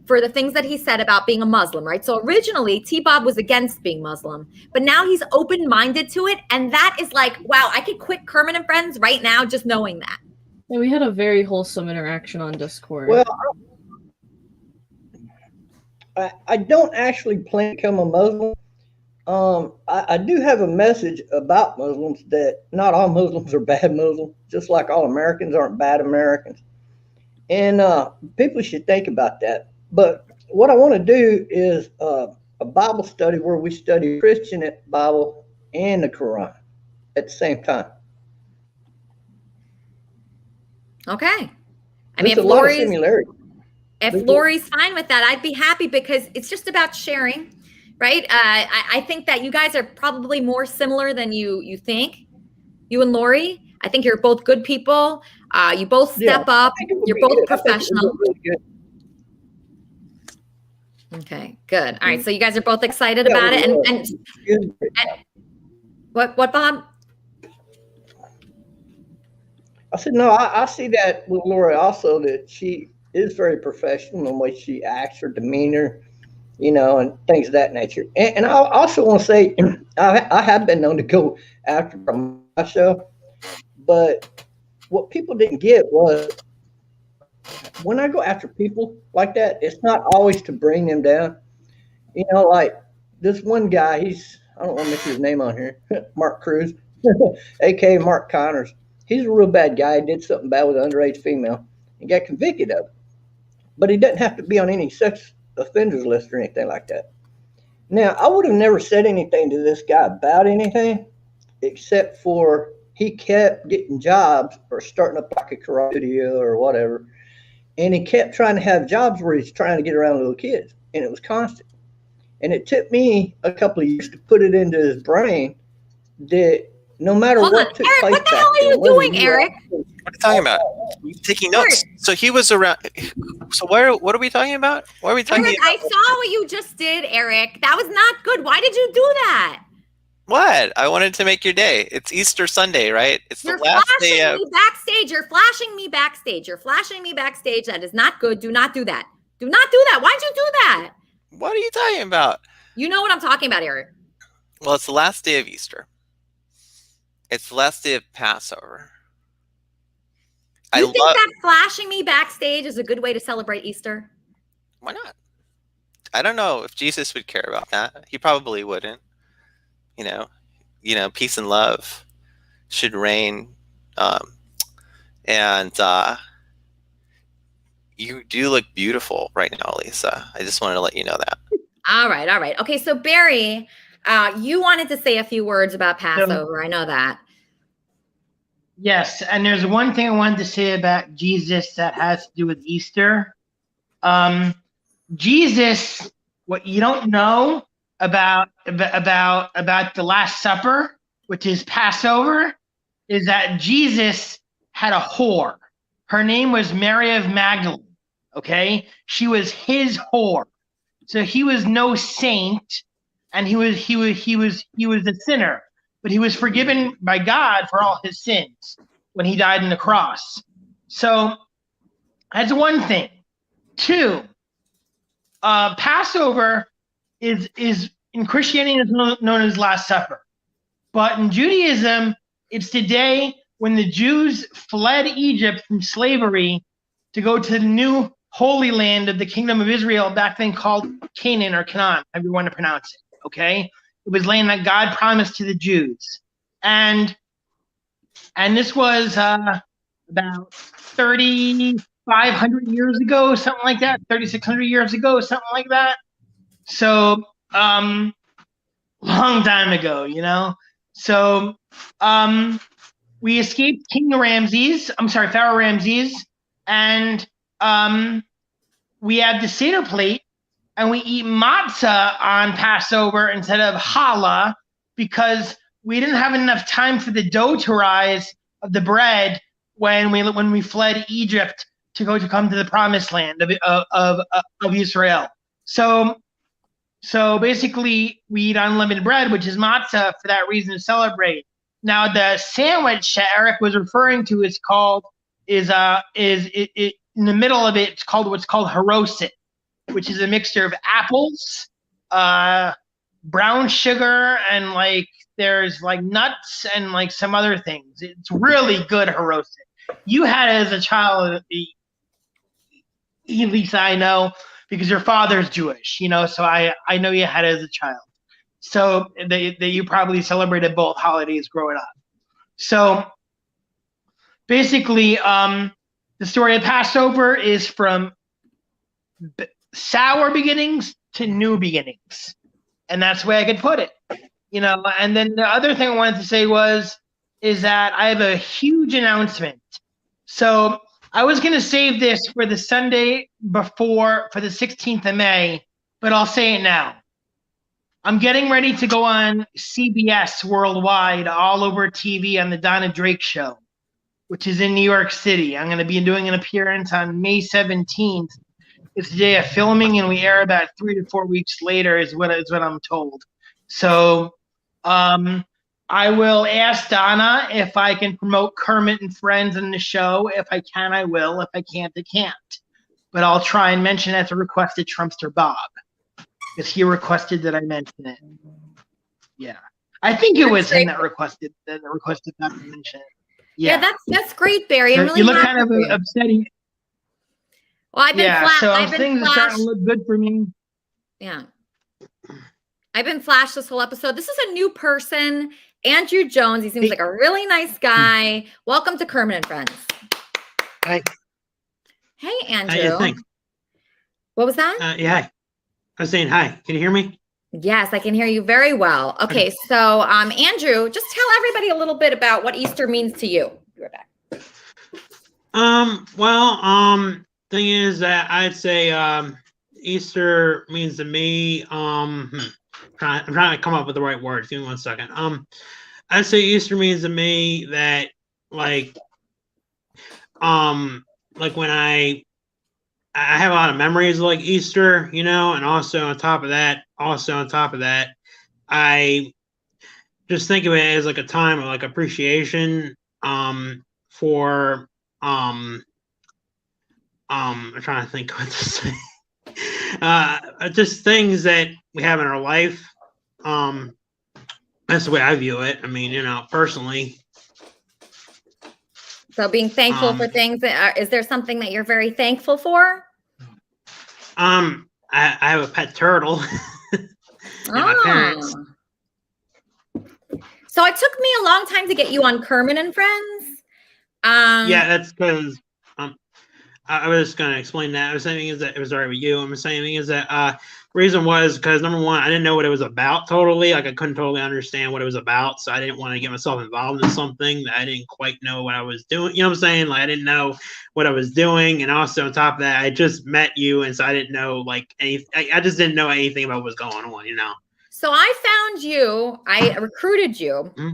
for the things that he said about being a Muslim, right? So originally, T-Bob was against being Muslim, but now he's open-minded to it, and that is like, wow, I could quit Kermit and Friends right now just knowing that. Yeah, we had a very wholesome interaction on Discord. Well, I don't actually plan to become a Muslim. I do have a message about Muslims that not all Muslims are bad Muslims, just like all Americans aren't bad Americans. And people should think about that. But what I want to do is a Bible study where we study Christian Bible and the Quran at the same time. Okay. I mean, if Lori's fine with that, I'd be happy because it's just about sharing, right? I think that you guys are probably more similar than you think. You and Lori, I think you're both good people. You both step up. You're both professional. Really good. Okay, good. All right, so you guys are both excited about it, and what, Bob? I said, no, I see that with Lori also, that she is very professional in the way she acts, her demeanor, you know, and things of that nature. And I also want to say, I have been known to go after my show, but what people didn't get was when I go after people like that, it's not always to bring them down. You know, like this one guy, I don't want to mention his name on here, Mark Cruz, aka Mark Connors. He's a real bad guy. He did something bad with an underage female and got convicted of it. But he doesn't have to be on any sex offenders list or anything like that. Now, I would have never said anything to this guy about anything, except for he kept getting jobs or starting up like a karate studio or whatever. And he kept trying to have jobs where he's trying to get around little kids. And it was constant. And it took me a couple of years to put it into his brain that no matter what took place, what the hell are you doing, Eric? What are you talking about? Taking notes. So he was around. So what are we talking about? What are we talking Eric, about? I saw what you just did, Eric. That was not good. Why did you do that? What? I wanted to make your day. It's Easter Sunday, right? It's You're the last day flashing of. me backstage. You're flashing me backstage. You're flashing me backstage. That is not good. Do not do that. Do not do that. Why'd you do that? What are you talking about? You know what I'm talking about, Eric. Well, it's the last day of Easter. It's the last day of Passover. You think that flashing me backstage is a good way to celebrate Easter? Why not? I don't know if Jesus would care about that. He probably wouldn't. You know, peace and love should reign. And you do look beautiful right now, Lisa. I just wanted to let you know that. All right. Okay, so Barry, you wanted to say a few words about Passover. I know that. Yes, and there's one thing I wanted to say about Jesus that has to do with Easter. Jesus, what you don't know about the Last Supper, which is Passover, is that Jesus had a whore. Her name was Mary of Magdalene. Okay, she was his whore. So he was no saint, and he was a sinner, but he was forgiven by God for all his sins when he died on the cross. So that's one thing. Two, Passover is in Christianity is known as Last Supper, but in Judaism, it's the day when the Jews fled Egypt from slavery to go to the new Holy Land of the Kingdom of Israel, back then called Canaan or Canaan, however you want to pronounce it. Okay, it was land that God promised to the Jews, and this was about 3,500 years ago, something like that, 3,600 years ago, something like that. So, long time ago, you know. So, we escaped Pharaoh Ramses, and we have the Seder plate, and we eat matzah on Passover instead of challah because we didn't have enough time for the dough to rise of the bread when we fled Egypt to come to the promised land of Israel. So basically, we eat unlimited bread, which is matzah, for that reason to celebrate. Now, the sandwich that Eric was referring to is in the middle of it. It's called what's called haroset, which is a mixture of apples, brown sugar, and there's nuts and some other things. It's really good haroset. You had it as a child, at least I know, because your father's Jewish, you know. So I know you had it as a child. So you probably celebrated both holidays growing up. So basically, the story of Passover is from sour beginnings to new beginnings, and that's the way I could put it, you know. And then the other thing I wanted to say is that I have a huge announcement. So I was going to save this for the Sunday before, for the 16th of May, but I'll say it now. I'm getting ready to go on CBS worldwide, all over TV on the Donna Drake Show, which is in New York City. I'm going to be doing an appearance on May 17th. It's the day of filming, and we air about 3 to 4 weeks later, is what I'm told. So I will ask Donna if I can promote Kermit and Friends in the show. If I can, I will. If I can't, I can't. But I'll try and mention that to requested Trumpster Bob, because he requested that I mention it. Yeah, I think it was him that requested not to mention it. Yeah, that's great, Barry. I'm really you look happy kind of for you. upsetting. Well, I've been things are starting to look good for me. Yeah. I've been flashed this whole episode. This is a new person, Andrew Jones. He seems like a really nice guy. Welcome to Kermit and Friends. Hi. Hey, Andrew. Yeah, thanks. What was that? Yeah, hi. I was saying hi. Can you hear me? Yes, I can hear you very well. Okay, so Andrew, just tell everybody a little bit about what Easter means to you. Be right back. Thing is that I'd say Easter means to me. I'm trying to come up with the right words. Give me 1 second. I'd say Easter means to me that like when I have a lot of memories of like Easter, you know, and also on top of that, I just think of it as like a time of like appreciation for I'm trying to think what to say. Just things that we have in our life. That's the way I view it. I mean, you know, personally. So being thankful for things. Is there something that you're very thankful for? I have a pet turtle. My parents. So it took me a long time to get you on Kermit and Friends. Yeah, that's because I was just going to explain that. I was saying is that it was alright with you. I'm saying is that reason was because number one, I didn't know what it was about totally. Like I couldn't totally understand what it was about, so I didn't want to get myself involved in something that I didn't quite know what I was doing. You know what I'm saying? Like I didn't know what I was doing, and also on top of that, I just met you, and so I didn't know like anything. I just didn't know anything about what was going on. You know. So I found you. I recruited you. Mm-hmm.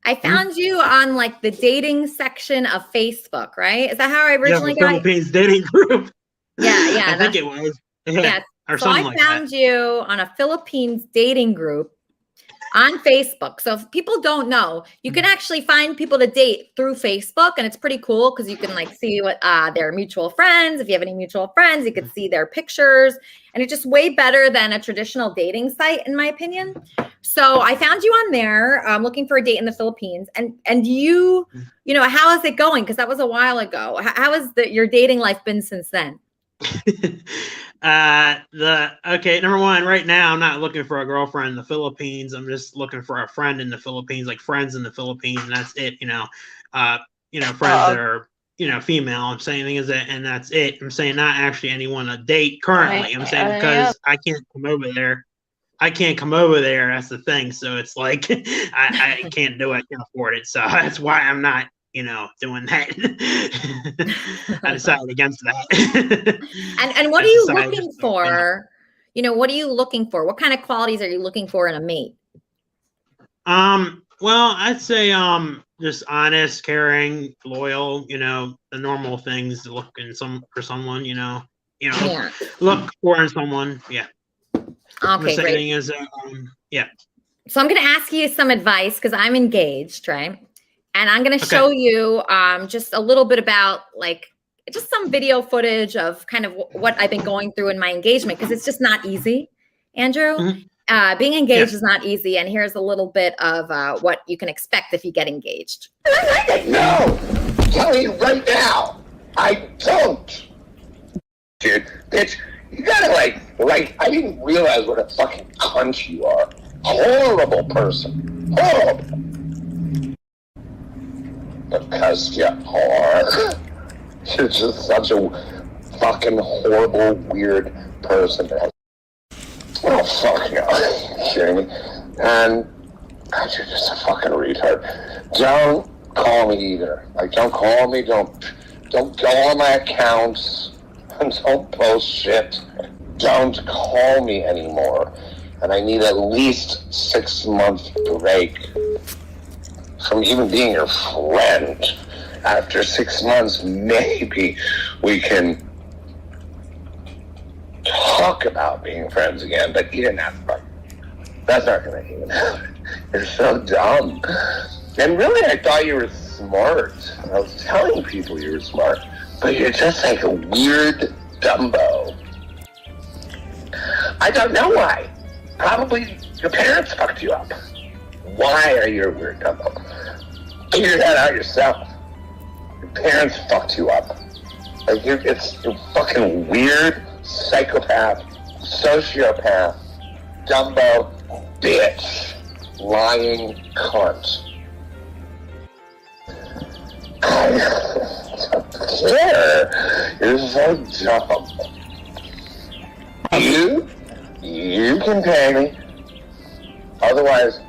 I found you on like the dating section of Facebook, right? Is that how I originally got you? Philippines dating group. Yeah, I think it was. Yeah. Or so I like found you on a Philippines dating group on Facebook. So if people don't know, you can actually find people to date through Facebook, and it's pretty cool because you can like see what their mutual friends. If you have any mutual friends, you can see their pictures, and it's just way better than a traditional dating site, in my opinion. So I found you on there, looking for a date in the Philippines, and you know, how is it going? Because that was a while ago. How has your dating life been since then? Okay, number one, right now I'm not looking for a girlfriend in the Philippines. I'm just looking for a friend in the Philippines, like friends in the Philippines, and that's it. You know, friends that are female. I'm saying thing is that, and that's it. I'm saying not actually anyone to date currently. I'm saying because I can't come over there. That's the thing. So it's like I can't do it. I can't afford it. So that's why I'm not doing that. I decided against that. and what are you looking for? What are you looking for? What kind of qualities are you looking for in a mate? Well, I'd say just honest, caring, loyal, the normal things to look for someone, look for in someone. Yeah. Okay, great. Is, yeah. So I'm going to ask you some advice because I'm engaged, right? And I'm going to show you just a little bit about just some video footage of kind of what I've been going through in my engagement, because it's just not easy, Andrew. Mm-hmm. Being engaged is not easy. And here's a little bit of what you can expect if you get engaged. No, I'm telling you right now, I don't. Dude, bitch, you gotta I didn't realize what a fucking cunt you are. Horrible person. Horrible. Because you are. You're just such a fucking horrible, weird person. Oh, fuck no. Are you kidding me? And you're just a fucking retard. Don't call me either. Don't call me. Don't go on my accounts. And don't post shit. Don't call me anymore. and I need at least 6 months break from even being your friend. After 6 months, maybe we can talk about being friends again, but you didn't have to. That's not going to even happen. You're so dumb. And really, I thought you were smart. I was telling people you were smart, but you're just like a weird Dumbo. I don't know why. Probably your parents fucked you up. Why are you a weird Dumbo? Figure that out yourself. Your parents fucked you up. Like you're fucking weird, psychopath, sociopath, Dumbo, bitch, lying cunt. I don't care. You're so dumb. You can pay me. Otherwise,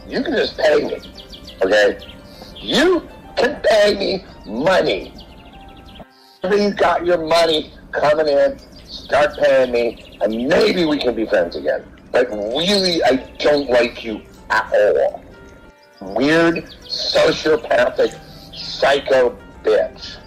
you can just pay me. Okay? You can pay me money. When you got your money coming in, start paying me, and maybe we can be friends again. But really, I don't like you at all. Weird, sociopathic, psycho bitch.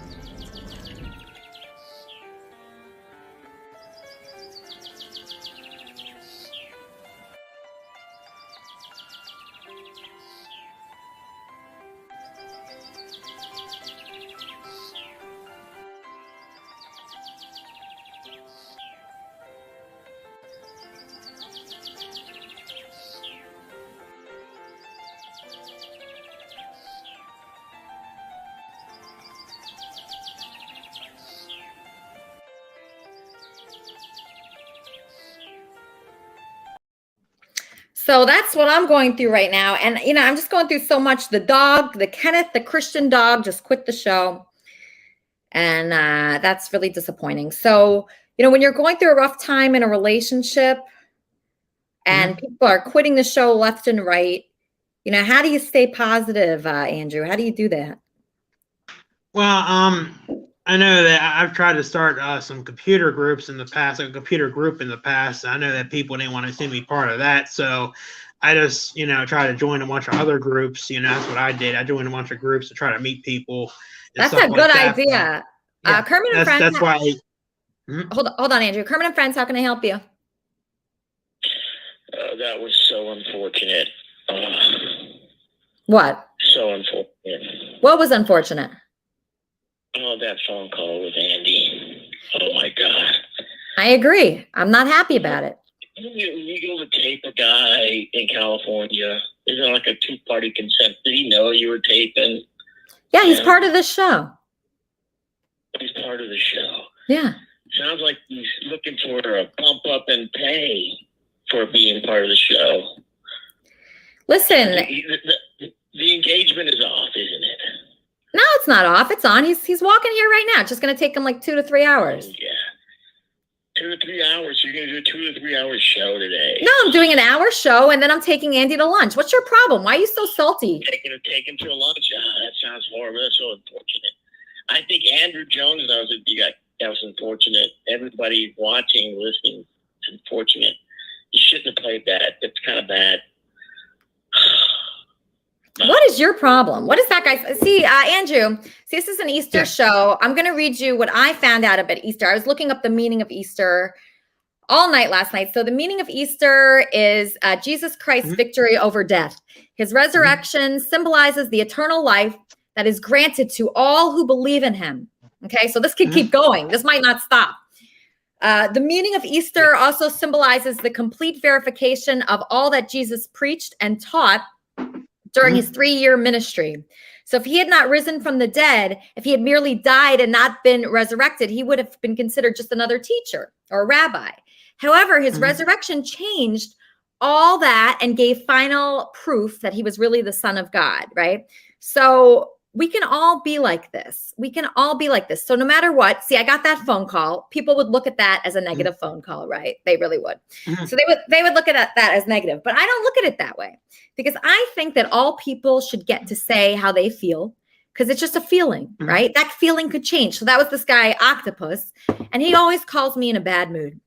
So that's what I'm going through right now. And, I'm just going through so much. The dog, the Kenneth, the Christian dog just quit the show. And that's really disappointing. So, when you're going through a rough time in a relationship and people are quitting the show left and right, how do you stay positive, Andrew? How do you do that? Well, I know that I've tried to start some computer groups in the past, a computer group in the past. I know that people didn't want to see me part of that. So I just, try to join a bunch of other groups. That's what I did. I joined a bunch of groups to try to meet people. That's a good idea. Kermit and Friends. That's why. Hold on, Andrew. Kermit and Friends, how can I help you? That was so unfortunate. What? So unfortunate. What was unfortunate? Oh, that phone call with Andy. Oh, my God. I agree. I'm not happy about it. You go to tape a guy in California. Is it like a two-party consent? Did he know you were taping? Yeah, he's part of the show. He's part of the show. Yeah. Sounds like he's looking for a bump up in pay for being part of the show. Listen. The engagement is off, isn't it? No, it's not off. It's on. He's walking here right now. It's just going to take him like 2 to 3 hours. Yeah. 2 to 3 hours. You're going to do a 2 to 3 hour show today. No, I'm doing an hour show, and then I'm taking Andy to lunch. What's your problem? Why are you so salty? Take him to lunch. That sounds horrible. That's so unfortunate. I think Andrew Jones knows that was unfortunate. Everybody watching, listening, it's unfortunate. You shouldn't have played that. That's kind of bad. What is your problem? What is that guy? See, Andrew, this is an Easter show. I'm going to read you what I found out about Easter. I was looking up the meaning of Easter all night last night. So the meaning of Easter is Jesus Christ's victory over death. His resurrection symbolizes the eternal life that is granted to all who believe in him. Okay, so this can keep going. This might not stop. The meaning of Easter also symbolizes the complete verification of all that Jesus preached and taught during his 3-year ministry. So if he had not risen from the dead, if he had merely died and not been resurrected, he would have been considered just another teacher or a rabbi. However, his resurrection changed all that and gave final proof that he was really the Son of God, right? So we can all be like this. We can all be like this. So no matter what, see, I got that phone call. People would look at that as a negative phone call, right? They really would. So they would look at that as negative, but I don't look at it that way because I think that all people should get to say how they feel because it's just a feeling, right? That feeling could change. So that was this guy, Octopus, and he always calls me in a bad mood.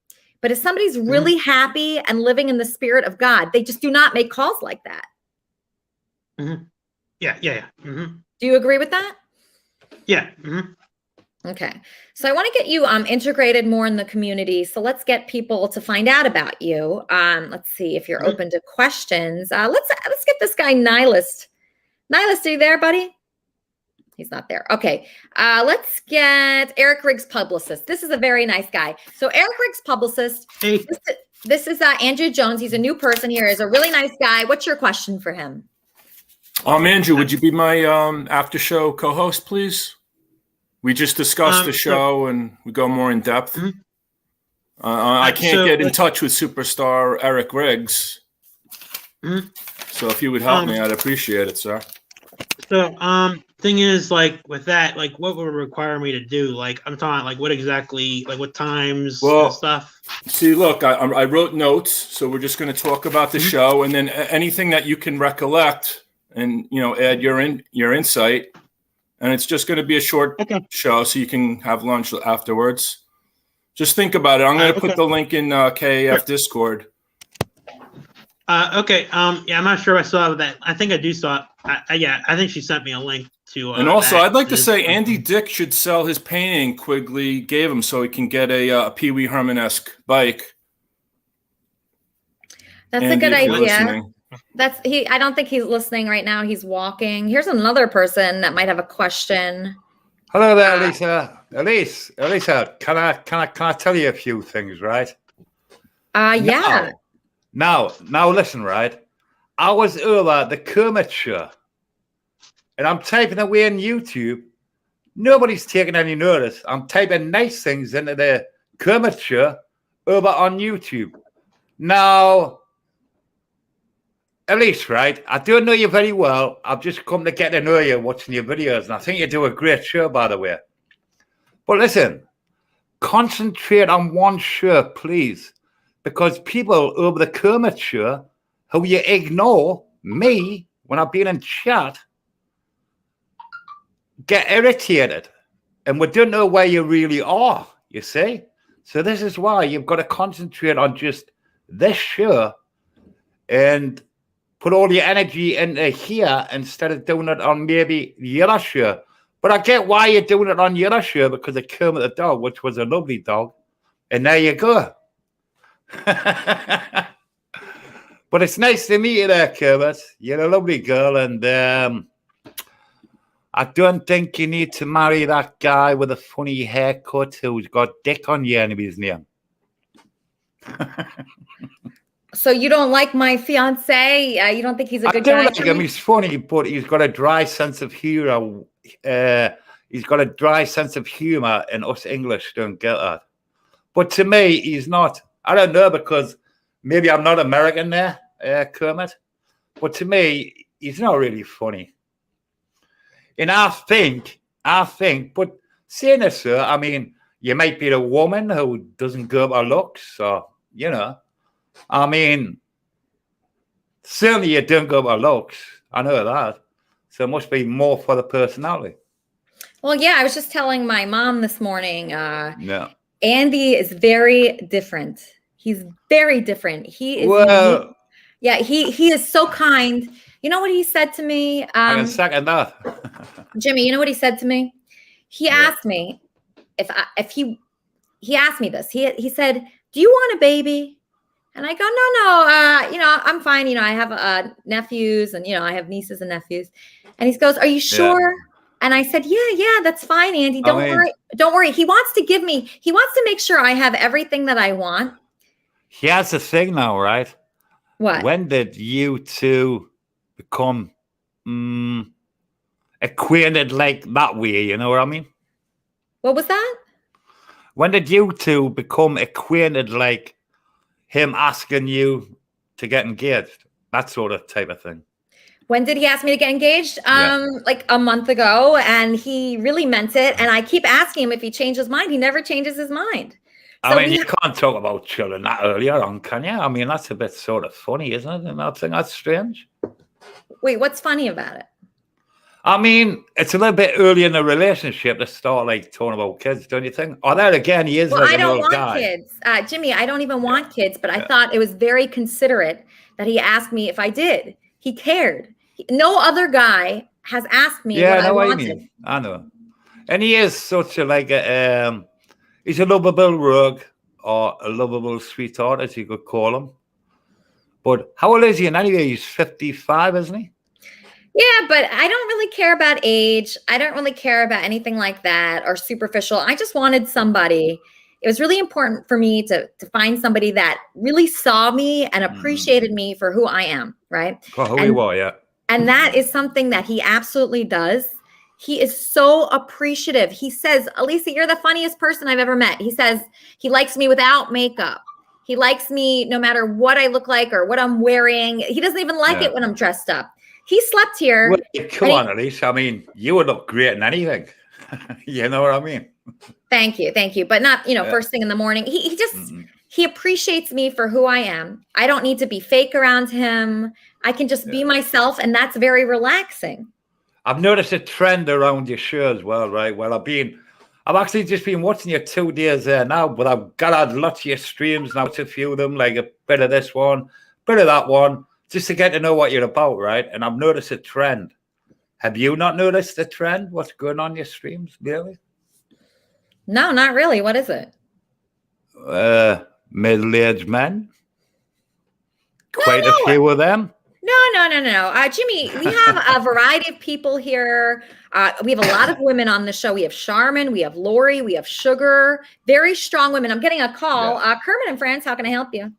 But if somebody's really happy and living in the spirit of God, they just do not make calls like that. Yeah. Do you agree with that? Yeah. Okay. So I want to get you integrated more in the community. So let's get people to find out about you. Let's see if you're open to questions. Let's get this guy Nihilist. Nihilist, are you there, buddy? He's not there. Okay. Let's get Eric Riggs, publicist. This is a very nice guy. So Eric Riggs, publicist. Hey. This is Andrew Jones. He's a new person here. He's a really nice guy. What's your question for him? Andrew, would you be my after show co-host, please? We just discussed the show and we go more in depth. I can't get in touch with superstar Eric Riggs. So if you would help me, I'd appreciate it, sir. So, thing is, like, with that, like, what would it require me to do? Like, I'm talking, like, what exactly, like, what times and stuff? See, look, I wrote notes, so we're just going to talk about the show, and then anything that you can recollect and, add your insight. And it's just going to be a short show, so you can have lunch afterwards. Just think about it. I'm going to put the link in KAF Discord. Okay. Yeah, I'm not sure if I saw that. I think I do saw it. Yeah, I think she sent me a link to. And also, I'd like to say Andy Dick should sell his painting Quigley gave him so he can get a Pee Wee Herman-esque bike. That's Andy, a good idea. Listening. I don't think he's listening right now. He's walking. Here's another person that might have a question. Hello there, Lisa. Elisa, can I tell you a few things, right? Yeah. Now, listen, right? I was over at the Kermit show, and I'm typing away on YouTube. Nobody's taking any notice. I'm typing nice things into the Kermit show over on YouTube. Now, Elise, right? I don't know you very well. I've just come to get to know you watching your videos, and I think you do a great show, by the way. But listen, concentrate on one show, please, because people over the Kermit show who you ignore, me, when I've been in chat, get irritated, and we don't know where you really are, you see? So this is why you've got to concentrate on just this show and put all your energy into here instead of doing it on maybe the other show. But I get why you're doing it on the other show, because of Kermit the dog, which was a lovely dog. And there you go. But it's nice to meet you there, Kermit. You're a lovely girl, and I don't think you need to marry that guy with a funny haircut who's got Dick on the end of his name. So you don't like my fiance? You don't think he's a good guy? I do like him. He's funny, but he's got a dry sense of humor. He's got a dry sense of humor, and us English don't get that. But to me, he's not. I don't know, because maybe I'm not American there, Kermit. But to me, he's not really funny. And I think, but saying this, sir, I mean, you might be a woman who doesn't go by looks, so, I mean, certainly you don't go by looks. I know that. So it must be more for the personality. Well, yeah, I was just telling my mom this morning. Yeah. Andy is very different. He's very different. He is. Well, yeah, he is so kind. You know what he said to me? I can second that. Jimmy, you know what he said to me? He asked me if he asked me this. He said, "Do you want a baby?" And I go, no, I'm fine. I have nephews, and I have nieces and nephews. And he goes, "Are you sure?" Yeah. And I said, yeah, that's fine, Andy. Don't worry. He wants to make sure I have everything that I want. Here's the thing now, right? What? When did you two become acquainted like that way? You know what I mean? What was that? When did you two become acquainted like him asking you to get engaged? That sort of type of thing. When did he ask me to get engaged? Like a month ago, and he really meant it. And I keep asking him if he changed his mind. He never changes his mind. I mean, you can't talk about children that earlier on, can you? I mean, that's a bit sort of funny, isn't it? And I think that's strange. Wait, what's funny about it? I mean, it's a little bit early in the relationship to start like talking about kids, don't you think? Oh, there again, he is Well, like I an don't old want guy. kids. Jimmy, I don't even want kids, but I thought it was very considerate that he asked me if I did. He cared. No other guy has asked me Yeah, what I I know what you wanted. mean. I know. And he is such a like a he's a lovable rogue or a lovable sweetheart, as you could call him. But how old is he? And anyway, he's 55, isn't he? Yeah, but I don't really care about age. I don't really care about anything like that or superficial. I just wanted somebody. It was really important for me to find somebody that really saw me and appreciated me for who I am, right? For who you are, yeah. And that is something that he absolutely does. He is so appreciative. He says, Alicia, you're the funniest person I've ever met. He says he likes me without makeup. He likes me no matter what I look like or what I'm wearing. He doesn't even like it when I'm dressed up. He slept here. Well, come on, Alicia. I mean, you would look great in anything. You know what I mean? Thank you. Thank you. But not, first thing in the morning. He just, he appreciates me for who I am. I don't need to be fake around him. I can just be myself. And that's very relaxing. I've noticed a trend around your show as well, right? Well, I've actually just been watching you 2 days there now, but I've got out lots of your streams now, to a few of them, like a bit of this one, bit of that one, just to get to know what you're about, right? And I've noticed a trend. Have you not noticed the trend? What's going on in your streams, really? No, not really. What is it? Middle-aged men. Quite a few of them. No. Jimmy, we have a variety of people here. We have a lot of women on the show. We have Charmin, we have Lori, we have Sugar. Very strong women. I'm getting a call. Kermit and Friends, how can I help you?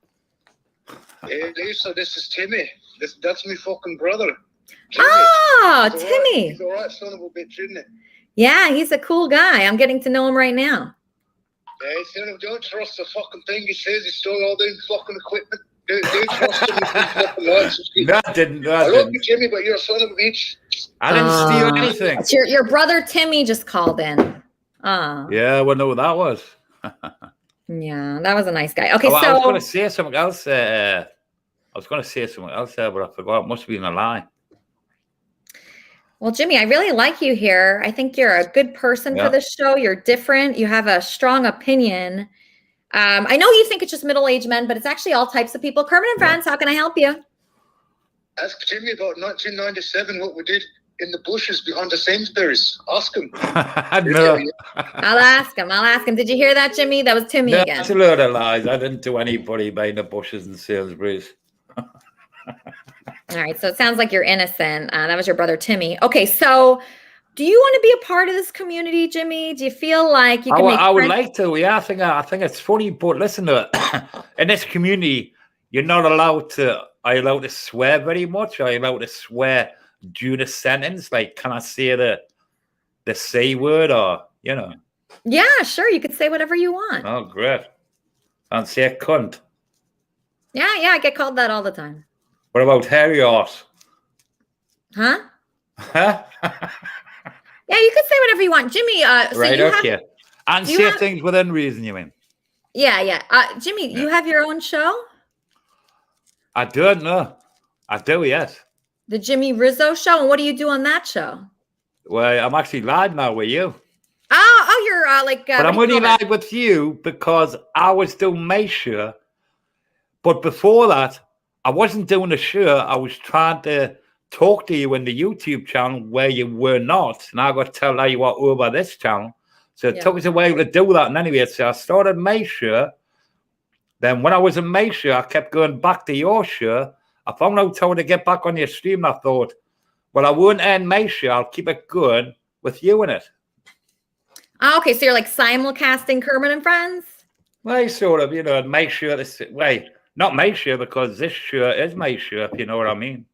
Hey, Lisa, this is Timmy. That's my fucking brother. Timmy. He's all right son of a bitch, isn't it? Yeah, he's a cool guy. I'm getting to know him right now. Yeah, son of don't trust the fucking thing he says. He stole all the fucking equipment. Don't trust him with fucking nonsense. No, I didn't. I love you, Jimmy, but you're a son of a bitch. I didn't steal anything. It's your brother Timmy just called in. Yeah, I wouldn't know what that was. Yeah, that was a nice guy. Okay, I so was going to say something else. I was going to say something else there, but I forgot. It must have been a lie. Well, Jimmy, I really like you here. I think you're a good person for the show. You're different. You have a strong opinion. I know you think it's just middle-aged men, but it's actually all types of people. Kermit and Friends, how can I help you? Ask Jimmy about 1997, what we did in the bushes behind the Sainsbury's. Ask him. No. I'll ask him. Did you hear that, Jimmy? That was Timmy again. That's a load of lies. I didn't do anybody behind the bushes in Sainsbury's. All right, so it sounds like you're innocent. That was your brother Timmy. Okay, so do you want to be a part of this community, Jimmy? Do you feel like you can make I would friends? like to. Yeah, I think it's funny, but listen to it. In this community, you're not allowed to. Are you allowed to swear very much? Are you allowed to swear during a sentence? Like, can I say the C word or Yeah, sure. You could say whatever you want. Oh, great. And say cunt. Yeah, I get called that all the time. What about hairy horse? Huh? Huh? Yeah, you could say whatever you want, Jimmy. So Right, you okay. And say have- things within reason, you mean? Yeah. Jimmy, you have your own show? I don't know. I do, yes. The Jimmy Rizzo Show? And what do you do on that show? Well, I'm actually live now with you. Oh, you're But I'm only live with you because I was doing my show. But before that, I wasn't doing a show. I was trying to talk to you in the YouTube channel where you were not. And I got to tell you what over this channel. So it took us a while to do that. And anyway, so I started my show. Then when I was in my show, I kept going back to your show. I found out how to get back on your stream. And I thought, well, I won't end my show. I'll keep it good with you in it. Oh, okay, so you're like simulcasting Kermit and Friends? Well, sort of, make sure this way. Not make sure because this shirt is my shirt, if you know what I mean.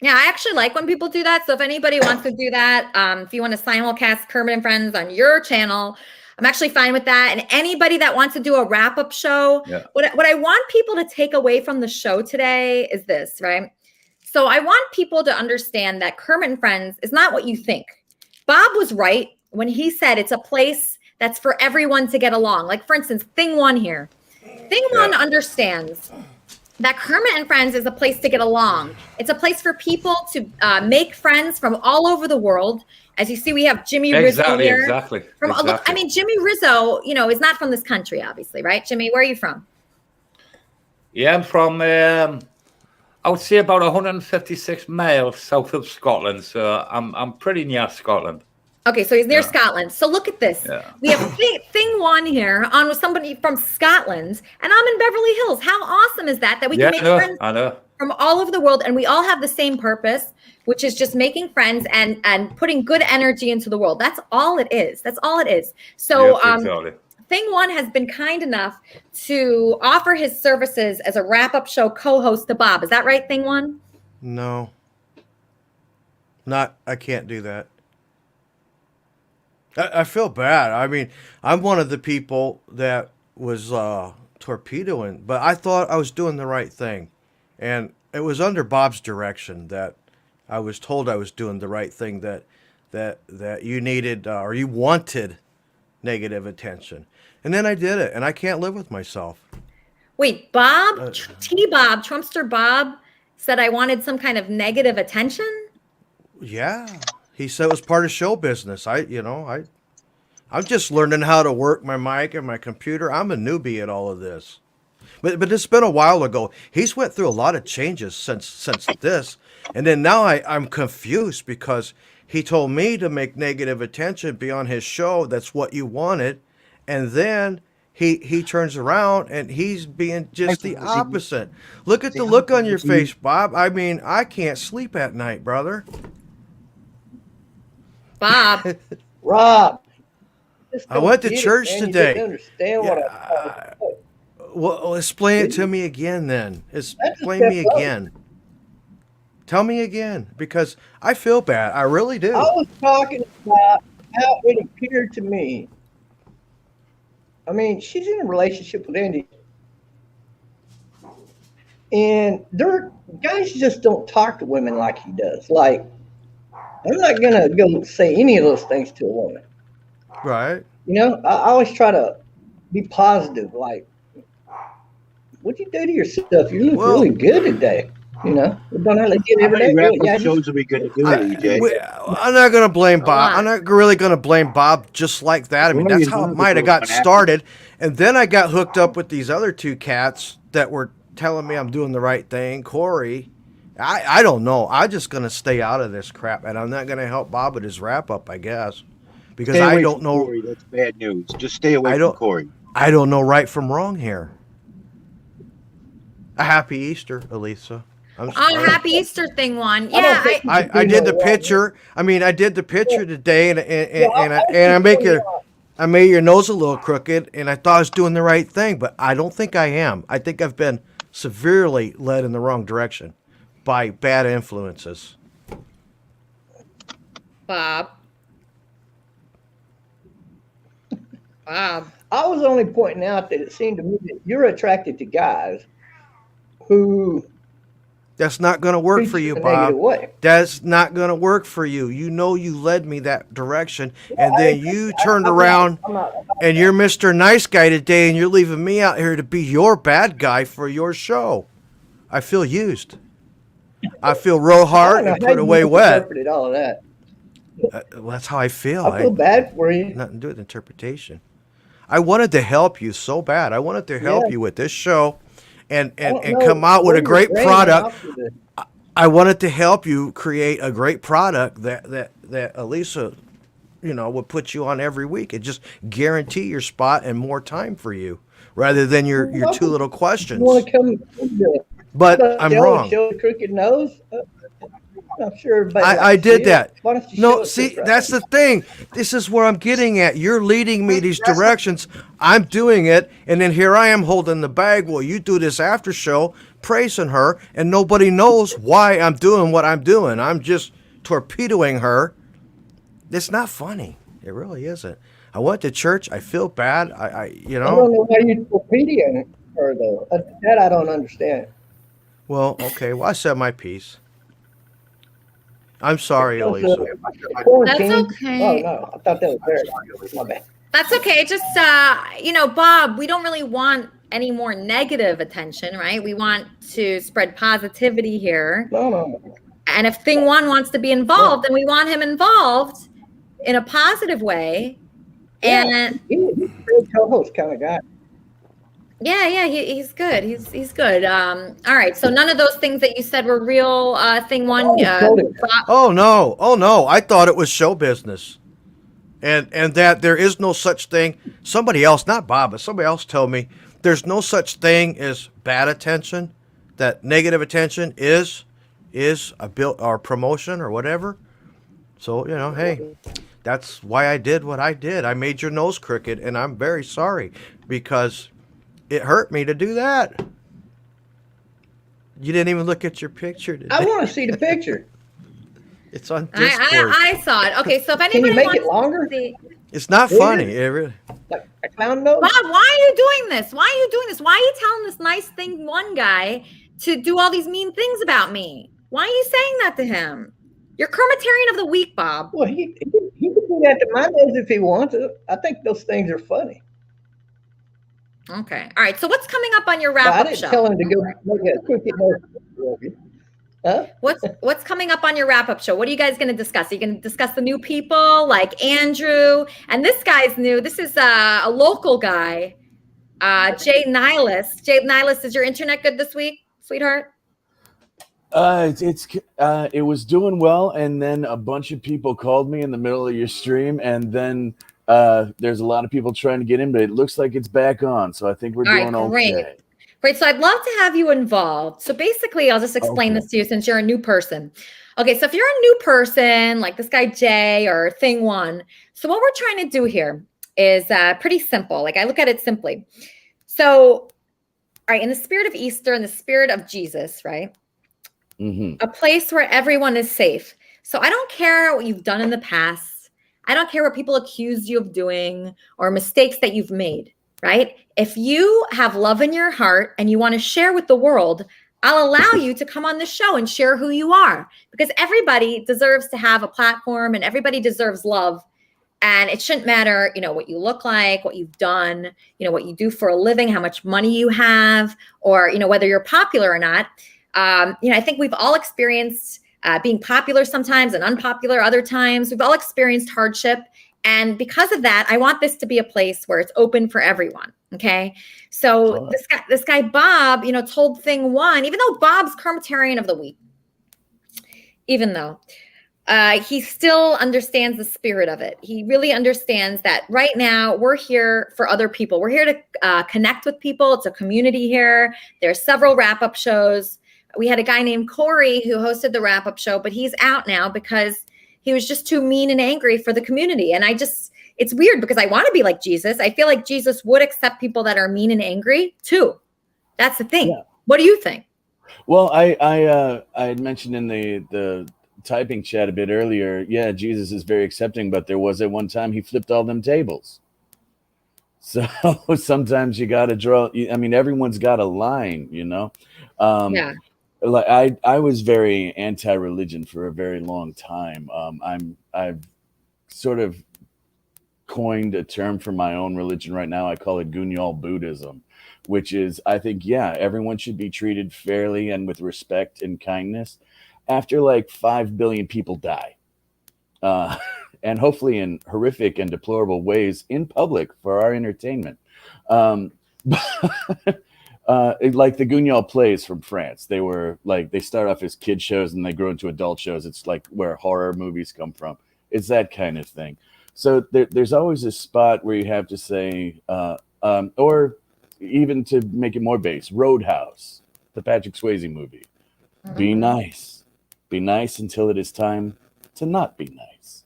Yeah, I actually like when people do that. So if anybody wants to do that, if you want to simulcast Kermit and Friends on your channel, I'm actually fine with that. And anybody that wants to do a wrap-up show, what I want people to take away from the show today is this, right? So I want people to understand that Kermit and Friends is not what you think. Bob was right when he said it's a place that's for everyone to get along. Like, for instance, Thing One here. Thing One understands that Kermit and Friends is a place to get along. It's a place for people to make friends from all over the world. As you see, we have Jimmy Rizzo here. Exactly. I mean, Jimmy Rizzo, is not from this country, obviously, right? Jimmy, where are you from? Yeah, I'm from, I would say about 156 miles south of Scotland. So I'm pretty near Scotland. Okay, so he's near Scotland. So look at this. Yeah. We have thing one here on with somebody from Scotland, and I'm in Beverly Hills. How awesome is that? That we can make friends from all over the world, and we all have the same purpose, which is just making friends and putting good energy into the world. That's all it is. That's all it is. So exactly. Thing one has been kind enough to offer his services as a wrap-up show co-host to Bob. Is that right, Thing one? No. I can't do that. I feel bad. I mean, I'm one of the people that was torpedoing, but I thought I was doing the right thing. And it was under Bob's direction that I was told I was doing the right thing, that you needed or you wanted negative attention. And then I did it, and I can't live with myself. Wait, Bob, T-Bob, Trumpster Bob said I wanted some kind of negative attention? Yeah. He said it was part of show business. I'm just learning how to work my mic and my computer. I'm a newbie at all of this. But it's been a while ago. He's went through a lot of changes since this. And then now I'm confused because he told me to make negative attention, be on his show. That's what you wanted. And then he turns around and he's being just the opposite. Look at the look on your face, Bob. I mean, I can't sleep at night, brother. Bob. Rob. I went to church today. You understand what Well, explain it to me again then. Explain me again. Tell me again, because I feel bad. I really do. I was talking about how it appeared to me. I mean, she's in a relationship with Andy. And guys just don't talk to women like he does. Like, I'm not going to go say any of those things to a woman. Right. I always try to be positive. Like, what'd you do to yourself? You look really good today. We don't have to get every day. Shows are we going to do, EJ? I'm not going to blame Bob. I'm not really going to blame Bob just like that. I mean, that's how it might have got started. And then I got hooked up with these other two cats that were telling me I'm doing the right thing. Corey. I don't know. I'm just going to stay out of this crap, and I'm not going to help Bob with his wrap-up, I guess. Because I don't know. Corey, that's bad news. Just stay away from Corey. I don't know right from wrong here. A happy Easter, Elisa. Happy Easter, Thing one. Yeah, I did the picture. I mean, I did the picture today, and I made your nose a little crooked, and I thought I was doing the right thing, but I don't think I am. I think I've been severely led in the wrong direction by bad influences. Bob. I was only pointing out that it seemed to me that you're attracted to guys who. That's not going to work for you, Bob. That's not going to work for you. You know you led me that direction, and then you turned around, and you're Mr. Nice Guy today, and you're leaving me out here to be your bad guy for your show. I feel used. I feel real hard and put away wet. All of that. That's how I feel. I feel bad for you. Nothing to do with interpretation. I wanted to help you so bad. I wanted to help you with this show. And come out with a great product. I wanted to help you create a great product that Elisa, would put you on every week and just guarantee your spot and more time for you, rather than your two little questions. You want to come? But I'm wrong. Show the crooked nose. I'm sure everybody. I did that. No, see, that's the thing. This is where I'm getting at. You're leading me these directions. I'm doing it, and then here I am holding the bag. Well, you do this after show, praising her, and nobody knows why I'm doing what I'm doing. I'm just torpedoing her. It's not funny. It really isn't. I went to church. I feel bad. I don't know why you're torpedoing her though. That I don't understand. Well, okay. Well, I said my piece. I'm sorry, Elisa. That's okay. Oh, no. I thought that was very my bad. That's okay. Just, Bob, we don't really want any more negative attention, right? We want to spread positivity here. No. And if thing one wants to be involved, then we want him involved in a positive way. Yeah, he's a great co-host kind of guy. Yeah, he's good. He's good. All right. So none of those things that you said were real. Thing one. Oh no! I thought it was show business, and that there is no such thing. Somebody else, not Bob, but somebody else told me there's no such thing as bad attention. That negative attention is a built or promotion or whatever. So hey, that's why I did what I did. I made your nose crooked, and I'm very sorry because it hurt me to do that. You didn't even look at your picture today. I want to see the picture. It's on Discord. I saw it. Okay, so if Can anybody you make wants it longer? to see, It's not Bigger? funny. It really, Like a clown nose? Bob, why are you doing this? Why are you doing this? Why are you telling this nice thing one guy to do all these mean things about me? Why are you saying that to him? You're Kermitarian of the week, Bob. Well, he can do that to my nose if he wants to. I think those things are funny. Okay. All right. So what's coming up on your But I wrap-up didn't show? tell him to go make a crooked nose. Huh? What's coming up on your wrap-up show? What are you guys going to discuss? Are you going to discuss the new people like Andrew? And this guy's new. This is a local guy, Jay Nihilus. Jay Nihilus, is your internet good this week, sweetheart? It was doing well, and then a bunch of people called me in the middle of your stream, and then there's a lot of people trying to get in, but it looks like it's back on, so I think we're doing okay. Great. So I'd love to have you involved. So basically, I'll just explain this to you since you're a new person. Okay, so if you're a new person, like this guy Jay or thing one, so what we're trying to do here is pretty simple. Like I look at it simply. So, all right, in the spirit of Easter, in the spirit of Jesus, right? A place where everyone is safe. So I don't care what you've done in the past. I don't care what people accuse you of doing or mistakes that you've made, right? If you have love in your heart and you want to share with the world, I'll allow you to come on the show and share who you are, because everybody deserves to have a platform and everybody deserves love. And it shouldn't matter, what you look like, what you've done, what you do for a living, how much money you have, or, whether you're popular or not. I think we've all experienced being popular sometimes and unpopular other times. We've all experienced hardship. And because of that, I want this to be a place where it's open for everyone. Okay. So this guy, Bob, told thing one, even though Bob's Kermitarian of the week, even though he still understands the spirit of it. He really understands that right now we're here for other people. We're here to connect with people. It's a community here. There are several wrap-up shows. We had a guy named Corey who hosted the wrap-up show, but he's out now because he was just too mean and angry for the community. And it's weird because I want to be like Jesus. I feel like Jesus would accept people that are mean and angry too. That's the thing. Yeah. What do you think? Well, I had mentioned in the typing chat a bit earlier. Yeah, Jesus is very accepting, but there was at one time he flipped all them tables. So sometimes you got to draw. I mean, everyone's got a line, Yeah. Like I was very anti-religion for a very long time. I've sort of coined a term for my own religion right now. I call it Gunyal Buddhism, which is, I think, everyone should be treated fairly and with respect and kindness after like 5 billion people die. And hopefully in horrific and deplorable ways in public for our entertainment. Like the Guignol plays from France. They start off as kid shows and they grow into adult shows. It's like where horror movies come from. It's that kind of thing. So there's always a spot where you have to say, or even to make it more base, Roadhouse, the Patrick Swayze movie. Be nice. Be nice until it is time to not be nice.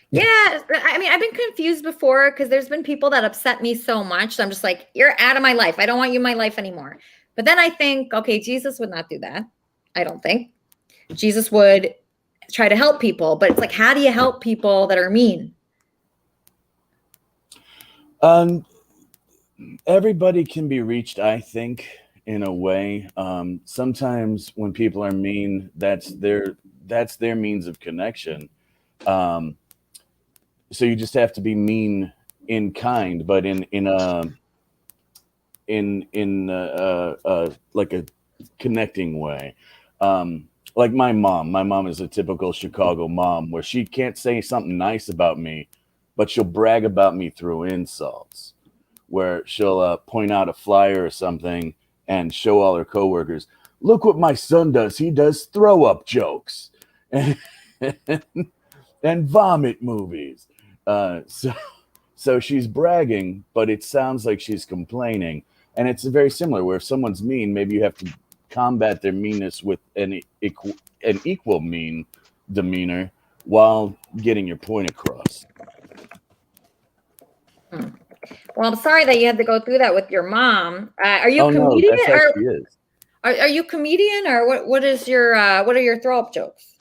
Yeah, I mean, I've been confused before because there's been people that upset me so much. So I'm just like, you're out of my life. I don't want you in my life anymore. But then I think, okay, Jesus would not do that. I don't think. Jesus would try to help people. But it's like, how do you help people that are mean? Everybody can be reached, I think, in a way. Sometimes when people are mean, that's their means of connection. So you just have to be mean in kind, but in like a connecting way. Like my mom is a typical Chicago mom where she can't say something nice about me, but she'll brag about me through insults, where she'll point out a flyer or something and show all her coworkers, look what my son does. He does throw up jokes and vomit movies. So she's bragging, but it sounds like she's complaining. And it's very similar where if someone's mean, maybe you have to combat their meanness with an equal mean demeanor while getting your point across. Well, I'm sorry that you had to go through that with your mom. Are you a comedian? No, that's how she is. Are you a comedian, or what is your what are your throw up jokes?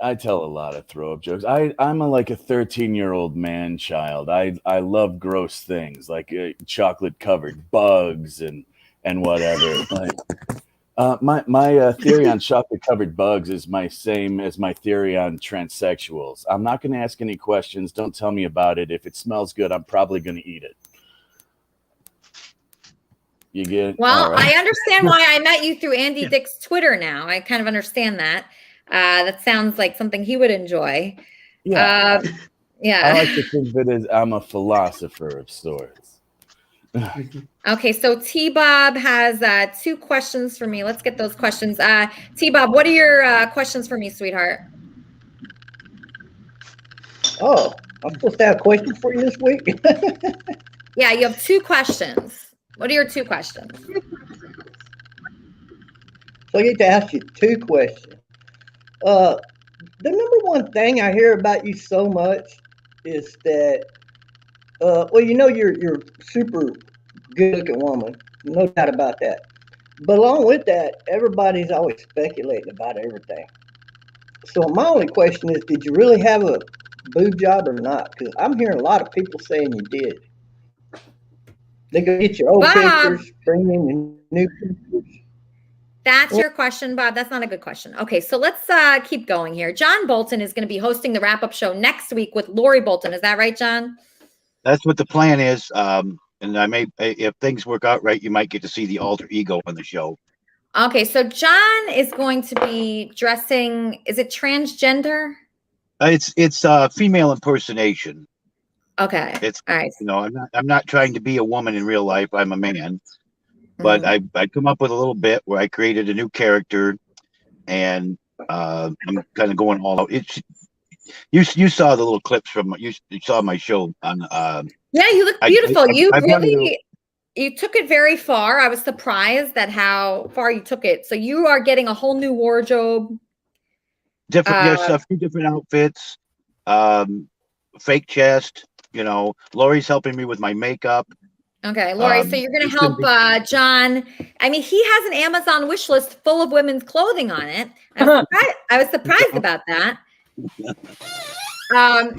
I tell a lot of throw up jokes. I'm like a 13-year-old man child. I love gross things like chocolate covered bugs and whatever. My theory on chocolate covered bugs is my same as my theory on transsexuals. I'm not going to ask any questions. Don't tell me about it. If it smells good, I'm probably going to eat it. You get it? Well, Right. I understand why I met you through Andy Dick's Twitter now. I kind of understand that. That sounds like something he would enjoy. Yeah. Yeah. I like to think that I'm a philosopher of sorts. Okay, so T-Bob has 2 questions for me. Let's get those questions. T-Bob, what are your questions for me, sweetheart? Oh, I'm supposed to have questions for you this week? Yeah, you have 2 questions. What are your 2 questions? So I get to ask you 2 questions. The number one thing I hear about you so much is that, well, you know, you're super good-looking woman, no doubt about that. But along with that, everybody's always speculating about everything. So my only question is, did you really have a boob job or not? Because I'm hearing a lot of people saying you did. They go get your old pictures, bring in your new pictures. That's your question, Bob. That's not a good question. Okay, so let's keep going here. John Bolton is going to be hosting the wrap-up show next week with Lori Bolton. Is that right, John? That's what the plan is. And I may, if things work out right, you might get to see the alter ego on the show. Okay, so John is going to be dressing, is it transgender? It's female impersonation. Okay. It's all right. You know, I'm not trying to be a woman in real life. I'm a man. But I come up with a little bit where I created a new character, and I'm kind of going all out. You saw the little clips from you saw my show on. Yeah, you look beautiful. You took it very far. I was surprised at how far you took it. So you are getting a whole new wardrobe. Different, yes, a few different outfits. Fake chest. You know, Lori's helping me with my makeup. Okay, Lori, so you're going to help John. I mean, he has an Amazon wish list full of women's clothing on it. I was surprised about that.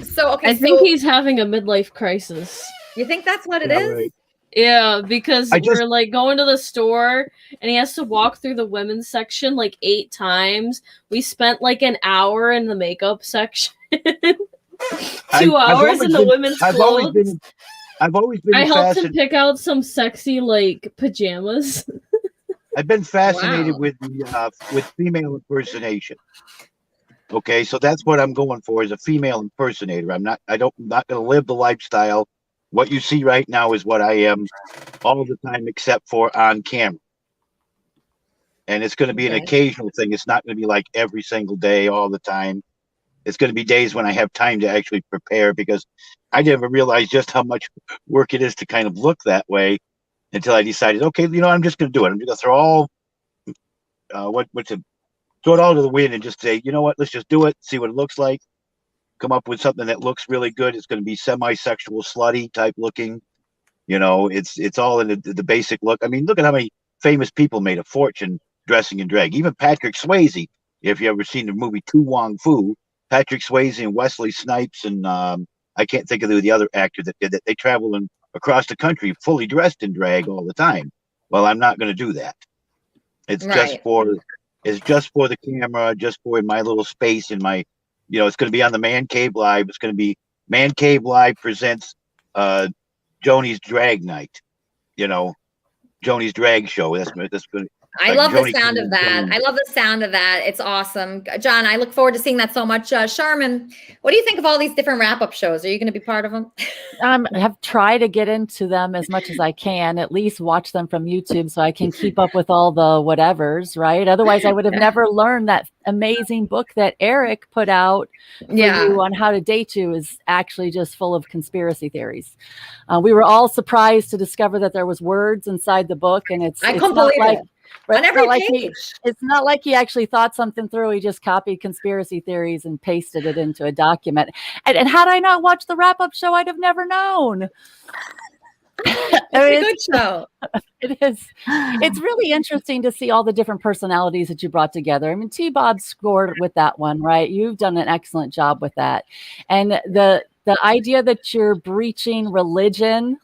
So, okay. I think he's having a midlife crisis. You think that's what it is? Right. Yeah, because we're like going to the store and he has to walk through the women's section like 8 times. We spent like an hour in the makeup section. 2 hours in the women's clothes. I've always been I helped him pick out some sexy like pajamas. I've been fascinated with female impersonation. Okay, so that's what I'm going for, is a female impersonator. I'm not going to live the lifestyle. What you see right now is what I am all the time, except for on camera. And it's going to be an occasional thing. It's not going to be like every single day, all the time. It's going to be days when I have time to actually prepare, because I never realized just how much work it is to kind of look that way until I decided, okay, you know, I'm just going to do it. I'm going to throw all, throw it all to the wind and just say, you know what, let's just do it, see what it looks like, come up with something that looks really good. It's going to be semi-sexual, slutty type looking. You know, it's all in the basic look. I mean, look at how many famous people made a fortune dressing in drag. Even Patrick Swayze, if you ever seen the movie Tu Wong Fu, Patrick Swayze and Wesley Snipes and I can't think of the other actor that did that. They travel across the country fully dressed in drag all the time. Well, I'm not going to do that. It's just for the camera, just for my little space in my, you know, it's going to be on the Man Cave Live. It's going to be Man Cave Live presents Joni's Drag Night. You know, Joni's Drag Show. That's good. I love the sound of that. I love the sound of that. It's awesome. John, I look forward to seeing that so much. Sharman, what do you think of all these different wrap-up shows? Are you going to be part of them? I have tried to get into them as much as I can, at least watch them from YouTube so I can keep up with all the whatevers, right? Otherwise, I would have never learned that amazing book that Eric put out for you on how to date you is actually just full of conspiracy theories. We were all surprised to discover that there was words inside the book, and it's couldn't not believe like it. On every page. It's not like he actually thought something through. He just copied conspiracy theories and pasted it into a document. And had I not watched the wrap-up show, I'd have never known. It's a good show. It is. It's really interesting to see all the different personalities that you brought together. I mean, T-Bob scored with that one, right? You've done an excellent job with that. And the idea that you're breaching religion,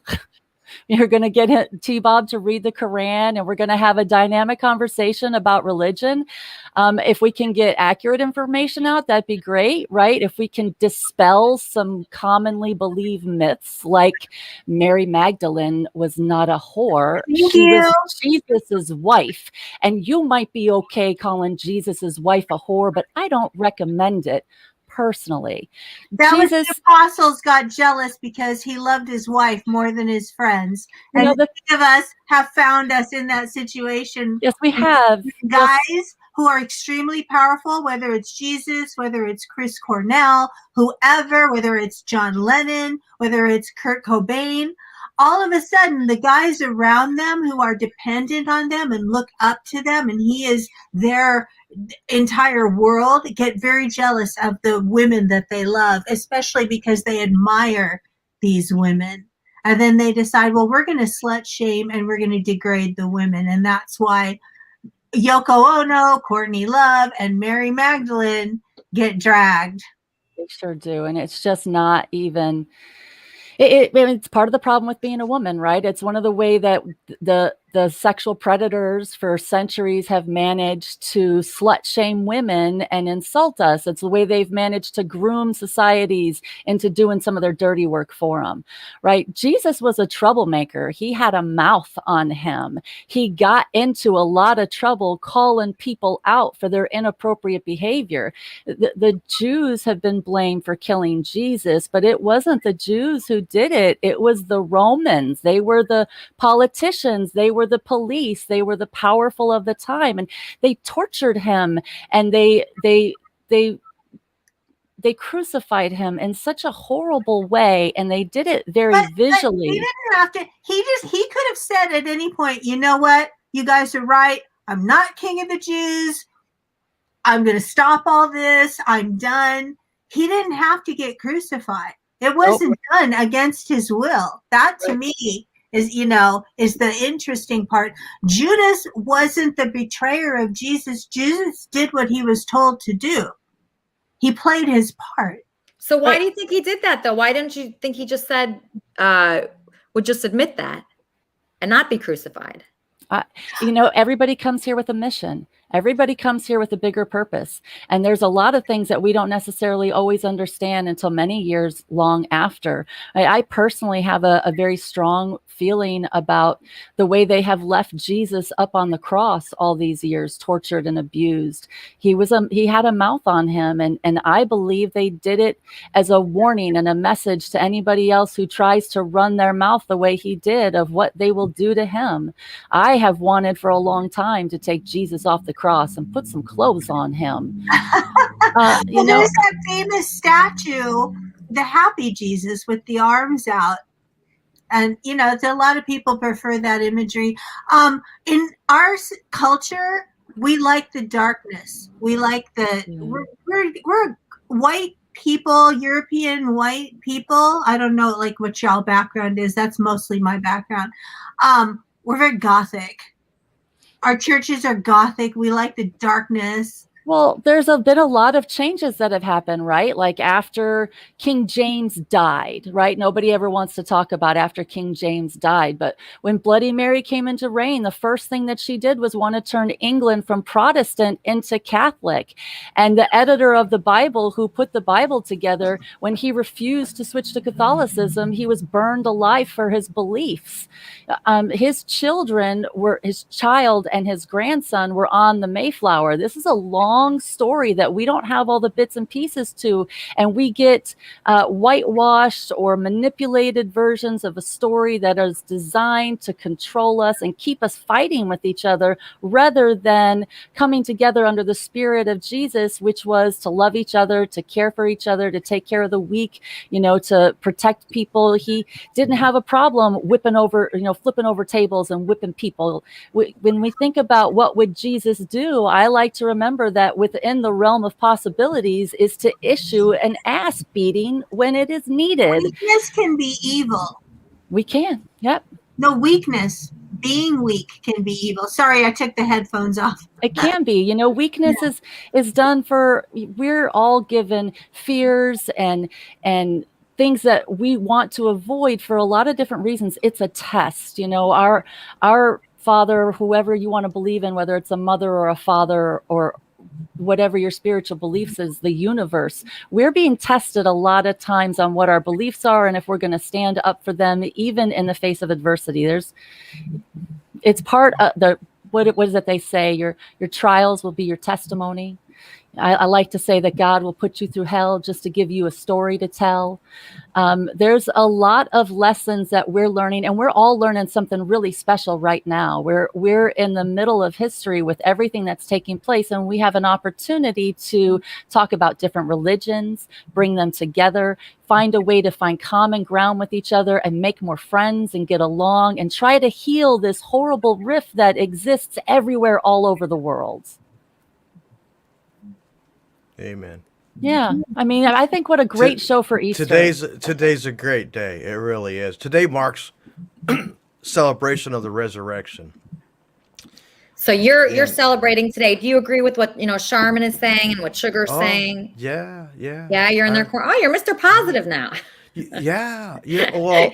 you're going to get T-Bob to read the Quran, and we're going to have a dynamic conversation about religion. If we can get accurate information out, that'd be great, right? If we can dispel some commonly believed myths, like Mary Magdalene was not a whore. She was Jesus's wife. And you might be okay calling Jesus's wife a whore, but I don't recommend it. Personally, was the apostles got jealous because he loved his wife more than his friends. And many of us have found us in that situation. Yes, we have. Guys who are extremely powerful, whether it's Jesus, whether it's Chris Cornell, whoever, whether it's John Lennon, whether it's Kurt Cobain. All of a sudden, the guys around them who are dependent on them and look up to them, and he is their entire world, get very jealous of the women that they love, especially because they admire these women. And then they decide, well, we're going to slut shame and we're going to degrade the women. And that's why Yoko Ono, Courtney Love, and Mary Magdalene get dragged. They sure do. And it's just not even... It's part of the problem with being a woman, right? It's one of the way that the sexual predators for centuries have managed to slut shame women and insult us. It's the way they've managed to groom societies into doing some of their dirty work for them, right? Jesus was a troublemaker. He had a mouth on him. He got into a lot of trouble calling people out for their inappropriate behavior. The Jews have been blamed for killing Jesus, but it wasn't the Jews who did it. It was the Romans. They were the politicians. They were the police. They were the powerful of the time, and they tortured him, and they crucified him in such a horrible way, and they did it very visually. He didn't have to. He could have said at any point, you know what, you guys are right. I'm not king of the Jews. I'm going to stop all this. I'm done. He didn't have to get crucified. It wasn't done against his will. That to me is the interesting part. Judas wasn't the betrayer of Jesus. Jesus did what he was told to do. He played his part. So why do you think he did that, though? Why didn't you think he just said, would just admit that and not be crucified? Everybody comes here with a mission. Everybody comes here with a bigger purpose. And there's a lot of things that we don't necessarily always understand until many years long after. I personally have a very strong feeling about the way they have left Jesus up on the cross all these years, tortured and abused. He had a mouth on him. And I believe they did it as a warning and a message to anybody else who tries to run their mouth the way he did of what they will do to him. I have wanted for a long time to take Jesus off the cross and put some clothes on him. There's that famous statue, the happy Jesus with the arms out. And, a lot of people prefer that imagery. In our culture, we like the darkness. We like we're white people, European white people. I don't know what y'all background is. That's mostly my background. We're very gothic. Our churches are gothic. We like the darkness. Well, there's been a lot of changes that have happened, right? Like after King James died, right? Nobody ever wants to talk about after King James died. But when Bloody Mary came into reign, the first thing that she did was want to turn England from Protestant into Catholic. And the editor of the Bible, who put the Bible together, when he refused to switch to Catholicism, he was burned alive for his beliefs. His child and his grandson were on the Mayflower. This is a long story that we don't have all the bits and pieces to, and we get whitewashed or manipulated versions of a story that is designed to control us and keep us fighting with each other, rather than coming together under the spirit of Jesus, which was to love each other, to care for each other, to take care of the weak, to protect people. He didn't have a problem flipping over tables and whipping people. When we think about what would Jesus do, I like to remember that within the realm of possibilities is to issue an ass beating when it is needed. Weakness can be evil. We can. Yep. No, weakness. Being weak can be evil. Sorry, I took the headphones off. It can be. Weakness is done for, we're all given fears and things that we want to avoid for a lot of different reasons. It's a test. Our father, whoever you want to believe in, whether it's a mother or a father or whatever your spiritual beliefs is, the universe, we're being tested a lot of times on what our beliefs are and if we're going to stand up for them, even in the face of adversity. It's part of what is it they say? Your trials will be your testimony. I like to say that God will put you through hell just to give you a story to tell. There's a lot of lessons that we're learning, and we're all learning something really special right now. We're in the middle of history with everything that's taking place, and we have an opportunity to talk about different religions, bring them together, find a way to find common ground with each other and make more friends and get along and try to heal this horrible rift that exists everywhere all over the world. Amen. Yeah, I think what a great show for Easter. Today's a great day. It really is. Today marks celebration of the resurrection. So you're celebrating today. Do you agree with what Charmin is saying and what Sugar's saying? Yeah. Yeah, you're in their corner. Oh, you're Mr. Positive now. Yeah. Well,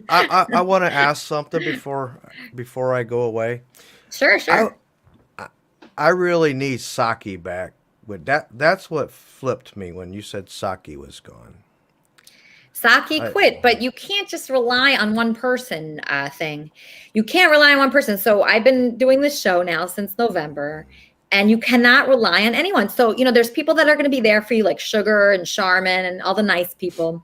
I want to ask something before I go away. Sure. I really need Saki back. That's what flipped me when you said Saki was gone. Saki quit, but you can't just rely on one person thing. You can't rely on one person. So I've been doing this show now since November, and you cannot rely on anyone. So, there's people that are going to be there for you, like Sugar and Charmin and all the nice people.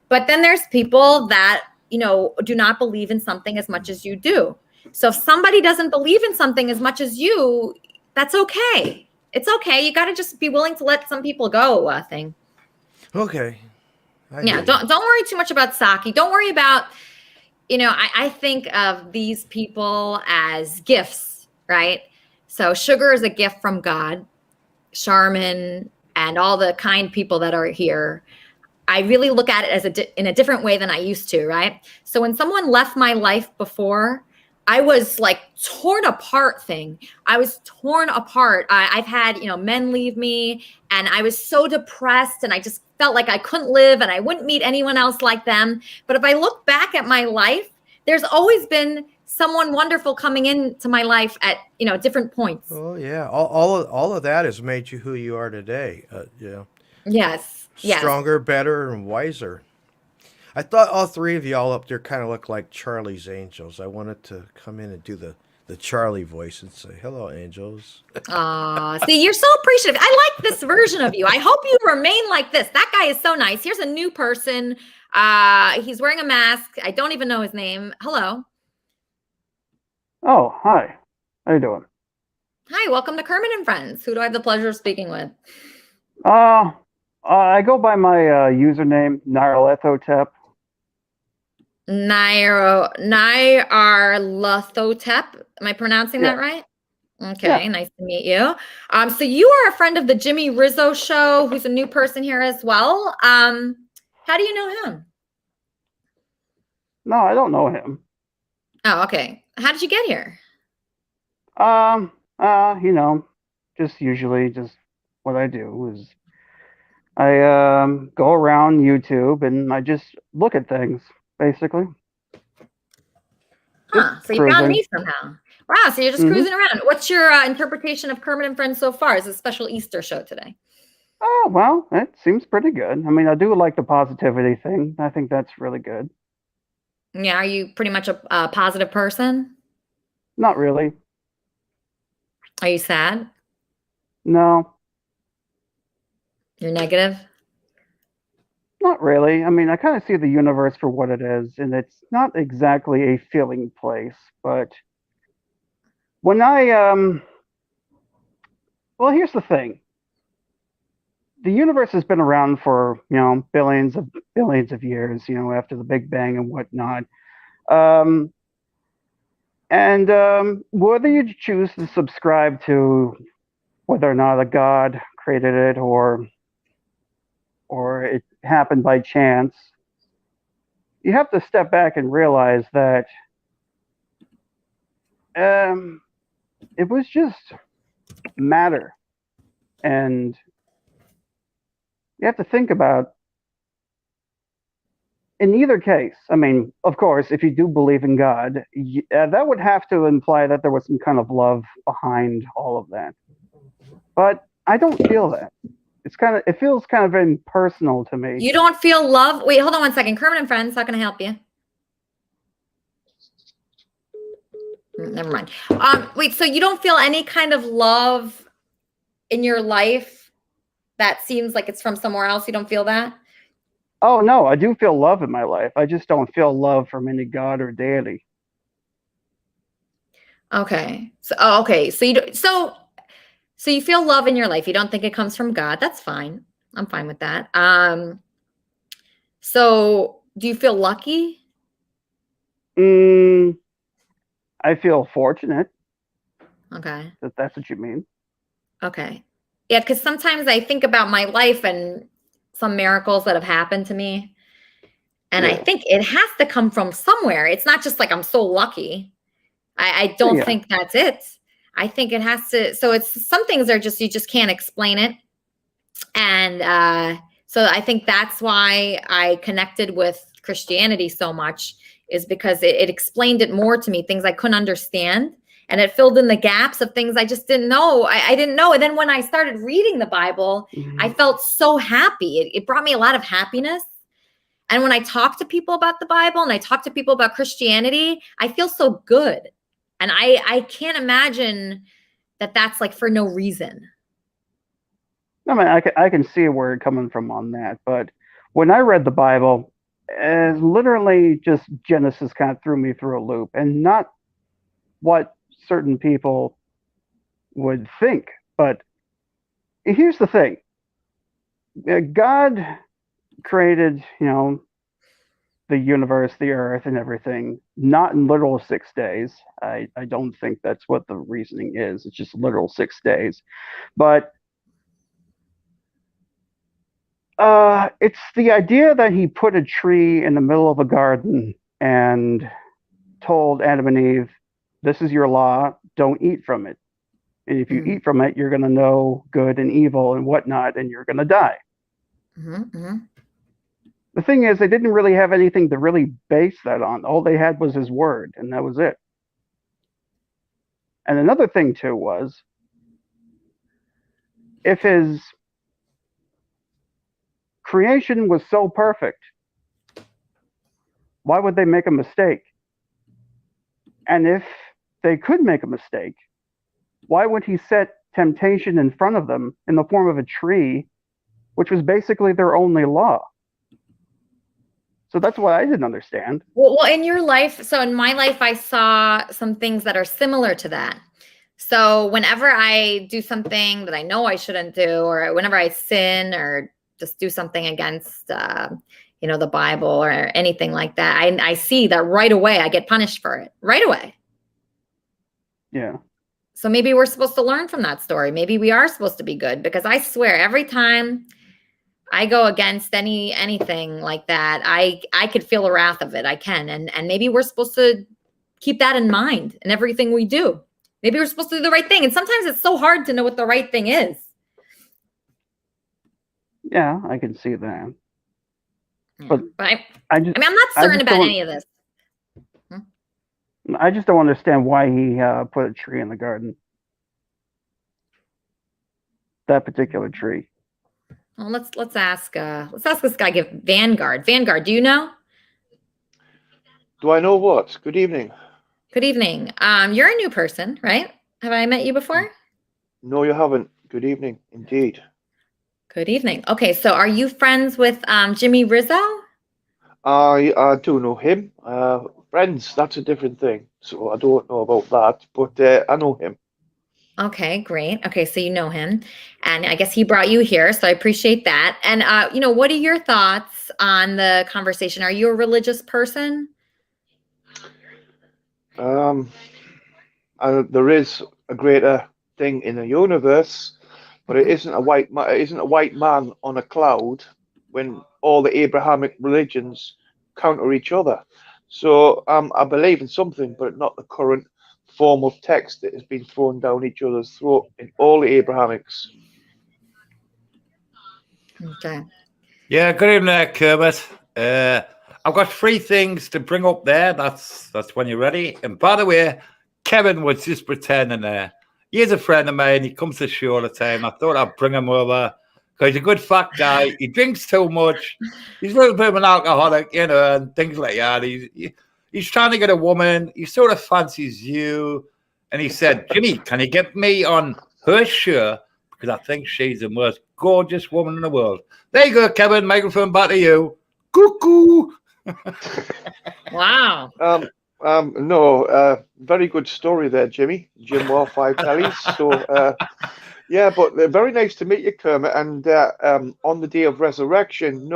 But then there's people that, do not believe in something as much as you do. So if somebody doesn't believe in something as much as you, that's okay. It's okay. You got to just be willing to let some people go. Thing. Okay. Don't worry too much about Saki. Don't worry about, I think of these people as gifts, right? So Sugar is a gift from God. Charmin and all the kind people that are here, I really look at it as in a different way than I used to, right? So when someone left my life before, I was like torn apart thing. I was torn apart. I've had, men leave me, and I was so depressed, and I just felt like I couldn't live and I wouldn't meet anyone else like them. But if I look back at my life, there's always been someone wonderful coming into my life at, different points. Oh yeah. All of that has made you who you are today. Yes. Stronger, better, and wiser. I thought all three of y'all up there kind of looked like Charlie's Angels. I wanted to come in and do the Charlie voice and say, hello, angels. See, you're so appreciative. I like this version of you. I hope you remain like this. That guy is so nice. Here's a new person. He's wearing a mask. I don't even know his name. Hello. Oh, hi. How you doing? Hi, welcome to Kermit and Friends. Who do I have the pleasure of speaking with? I go by my username, Nyarlathotep. Nyarlathotep. Am I pronouncing that right? Okay, nice to meet you. So you are a friend of the Jimmy Rizzo show, who's a new person here as well. How do you know him? No, I don't know him. Oh, okay. How did you get here? Just usually just what I do is I go around YouTube and I just look at things, basically. Huh. So you cruising. found me somehow. Wow. So you're just cruising around. What's your interpretation of Kermit and Friends so far? It's a special Easter show today. Oh, well, it seems pretty good. I mean, I do like the positivity thing. I think that's really good. Yeah. Are you pretty much a positive person? Not really. Are you sad? No, You're negative? not really. I mean, I kind of see the universe for what it is, and it's not exactly a feeling place, but when well, here's the thing. The universe has been around for, billions of years, after the Big Bang and whatnot. Whether you choose to subscribe to whether or not a God created it or it happened by chance, you have to step back and realize that it was just matter. And you have to think about, in either case, I mean, of course, if you do believe in God, that would have to imply that there was some kind of love behind all of that. But I don't feel that. It feels kind of impersonal to me. You don't feel love? Wait, hold on 1 second. Kermit and Friends, how can I help you? Never mind. Wait, so you don't feel any kind of love in your life that seems like it's from somewhere else? You don't feel that? Oh, no, I do feel love in my life. I just don't feel love from any God or deity. Okay. So you do, so you feel love in your life. You don't think it comes from God. That's fine. I'm fine with that. So do you feel lucky? I feel fortunate. Okay. If that's what you mean. Okay. Yeah, because sometimes I think about my life and some miracles that have happened to me. And I think it has to come from somewhere. It's not just like I'm so lucky. I don't think that's it. I think it has to. So it's some things are just, you just can't explain it. And so I think that's why I connected with Christianity so much, is because it explained it more to me, things I couldn't understand. And it filled in the gaps of things I just didn't know. I didn't know. And then when I started reading the Bible, I felt so happy. It brought me a lot of happiness. And when I talk to people about the Bible and I talk to people about Christianity, I feel so good. And I can't imagine that that's like for no reason. I mean, I can see where you're coming from on that. But when I read the Bible, literally just Genesis kind of threw me through a loop, and not what certain people would think. But here's the thing. God created, the universe, the earth, and everything, not in literal 6 days. I don't think that's what the reasoning is. It's just literal 6 days. But it's the idea that he put a tree in the middle of a garden and told Adam and Eve, this is your law, don't eat from it. And if you eat from it, you're going to know good and evil and whatnot, and you're going to die. The thing is, they didn't really have anything to really base that on. All they had was his word, and that was it. And another thing, too, was if his creation was so perfect, why would they make a mistake? And if they could make a mistake, why would he set temptation in front of them in the form of a tree, which was basically their only law? So that's what I didn't understand. Well, in your life, so in my life, I saw some things that are similar to that. So whenever I do something that I know I shouldn't do, or whenever I sin or just do something against, the Bible or anything like that, I see that right away I get punished for it right away. Yeah. So maybe we're supposed to learn from that story. Maybe we are supposed to be good, because I swear every time I go against anything like that, I could feel the wrath of it. I can. And maybe we're supposed to keep that in mind in everything we do. Maybe we're supposed to do the right thing. And sometimes it's so hard to know what the right thing is. Yeah, I can see that. But I mean, I'm not certain about any of this. I just don't understand why he put a tree in the garden. That particular tree. Well, let's ask this guy. Vanguard. Vanguard, do you know? Do I know what? Good evening. Good evening. You're a new person, right? Have I met you before? No, you haven't. Good evening, indeed. Good evening. Okay, so are you friends with Jimmy Rizzo? I do know him. Friends, that's a different thing. So I don't know about that, but I know him. Okay, great. Okay, so you know him, and I guess he brought you here, so I appreciate that. And what are your thoughts on the conversation? Are you a religious person? There is a greater thing in the universe, but it isn't a white man on a cloud when all the Abrahamic religions counter each other. So I believe in something, but not the current form of text that has been thrown down each other's throat in all the Abrahamics. Okay. Yeah, good evening there, Kermit. I've got 3 things to bring up there. That's when you're ready. And by the way, Kevin was just pretending there. He's a friend of mine. He comes to the show all the time. I thought I'd bring him over because he's a good fat guy. He drinks too much. He's a little bit of an alcoholic, and things like that. He's trying to get a woman. He sort of fancies you. And he said, Jimmy, can you get me on her show? Because I think she's the most gorgeous woman in the world. There you go, Kevin. Microphone back to you. Cuckoo. Wow. No, very good story there, Jimmy. Jim Wall, 5 tellies. So, yeah, but very nice to meet you, Kermit. And on the day of resurrection,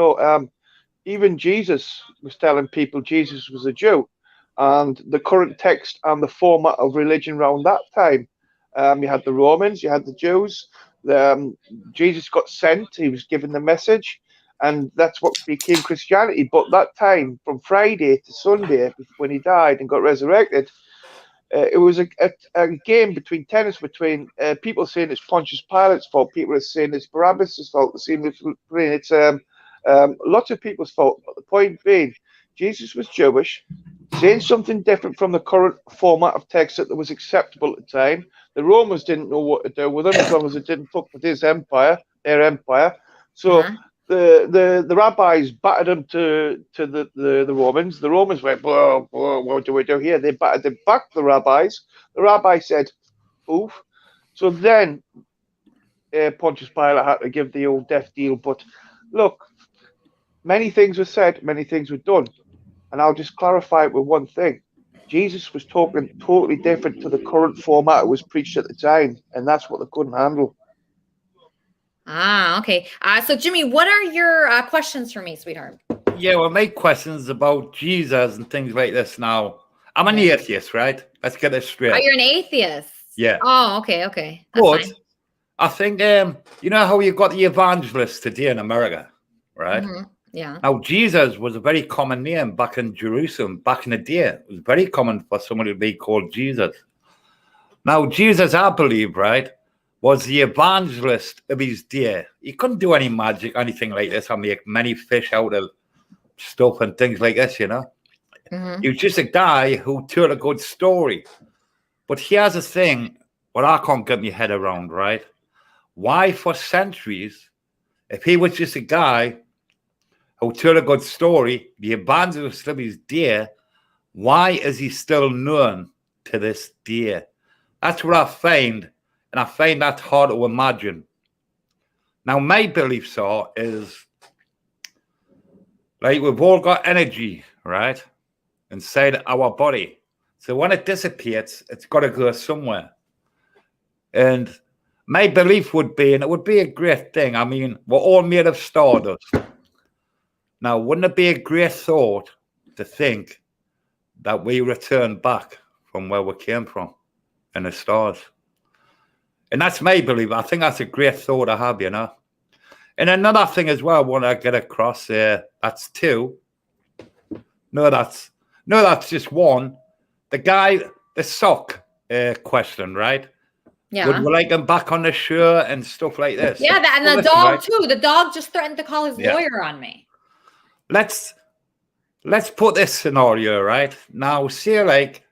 even Jesus was telling people Jesus was a Jew. And the current text and the format of religion around that time, you had the Romans, you had the Jews. Jesus got sent, he was given the message, and that's what became Christianity. But that time, from Friday to Sunday, when he died and got resurrected, it was a game between tennis between people saying it's Pontius Pilate's fault, people are saying it's Barabbas' fault, it's lots of people's fault. But the point being, Jesus was Jewish, saying something different from the current format of text that was acceptable at the time. The Romans didn't know what to do with him as long as it didn't fuck with his empire, their empire. So the rabbis battered him to the Romans. The Romans went, whoa, what do we do here? They battered them back to the rabbis. The rabbi said, oof. So then Pontius Pilate had to give the old death deal. But look, many things were said, many things were done. And I'll just clarify it with one thing. Jesus was talking totally different to the current format it was preached at the time, and that's what they couldn't handle. Okay. So, Jimmy, what are your questions for me, sweetheart? Yeah, well, my questions about Jesus and things like this now. I'm an atheist, right? Let's get this straight. Oh, you're an atheist? Yeah. Oh, okay. That's but fine. I think, you know how you've got the evangelists today in America, right? Mm-hmm. Yeah. Now, Jesus was a very common name back in Jerusalem, back in the day. It was very common for somebody to be called Jesus. Now, Jesus, I believe, right, was the evangelist of his day. He couldn't do any magic, anything like this, or make many fish out of stuff and things like this, you know. Mm-hmm. He was just a guy who told a good story. But here's the thing, what I can't get my head around, right? Why for centuries, if he was just a guy who told a good story, the evangelist of his day, why is he still known to this day? That's what I find, and I find that hard to imagine. Now, my beliefs is, like, we've all got energy, right, inside our body. So when it dissipates, it's got to go somewhere. And my belief would be, and it would be a great thing, I mean, we're all made of stardust. Now, wouldn't it be a great thought to think that we return back from where we came from in the stars? And that's my belief. I think that's a great thought to have, you know. And another thing as well I want to get across that's 2. No, that's just 1. The sock question, right? Yeah. Would we like him back on the show and stuff like this? Yeah, that, and Well, the listen, dog right? too. The dog just threatened to call his Yeah. lawyer on me. Let's put this scenario, right? Now, say like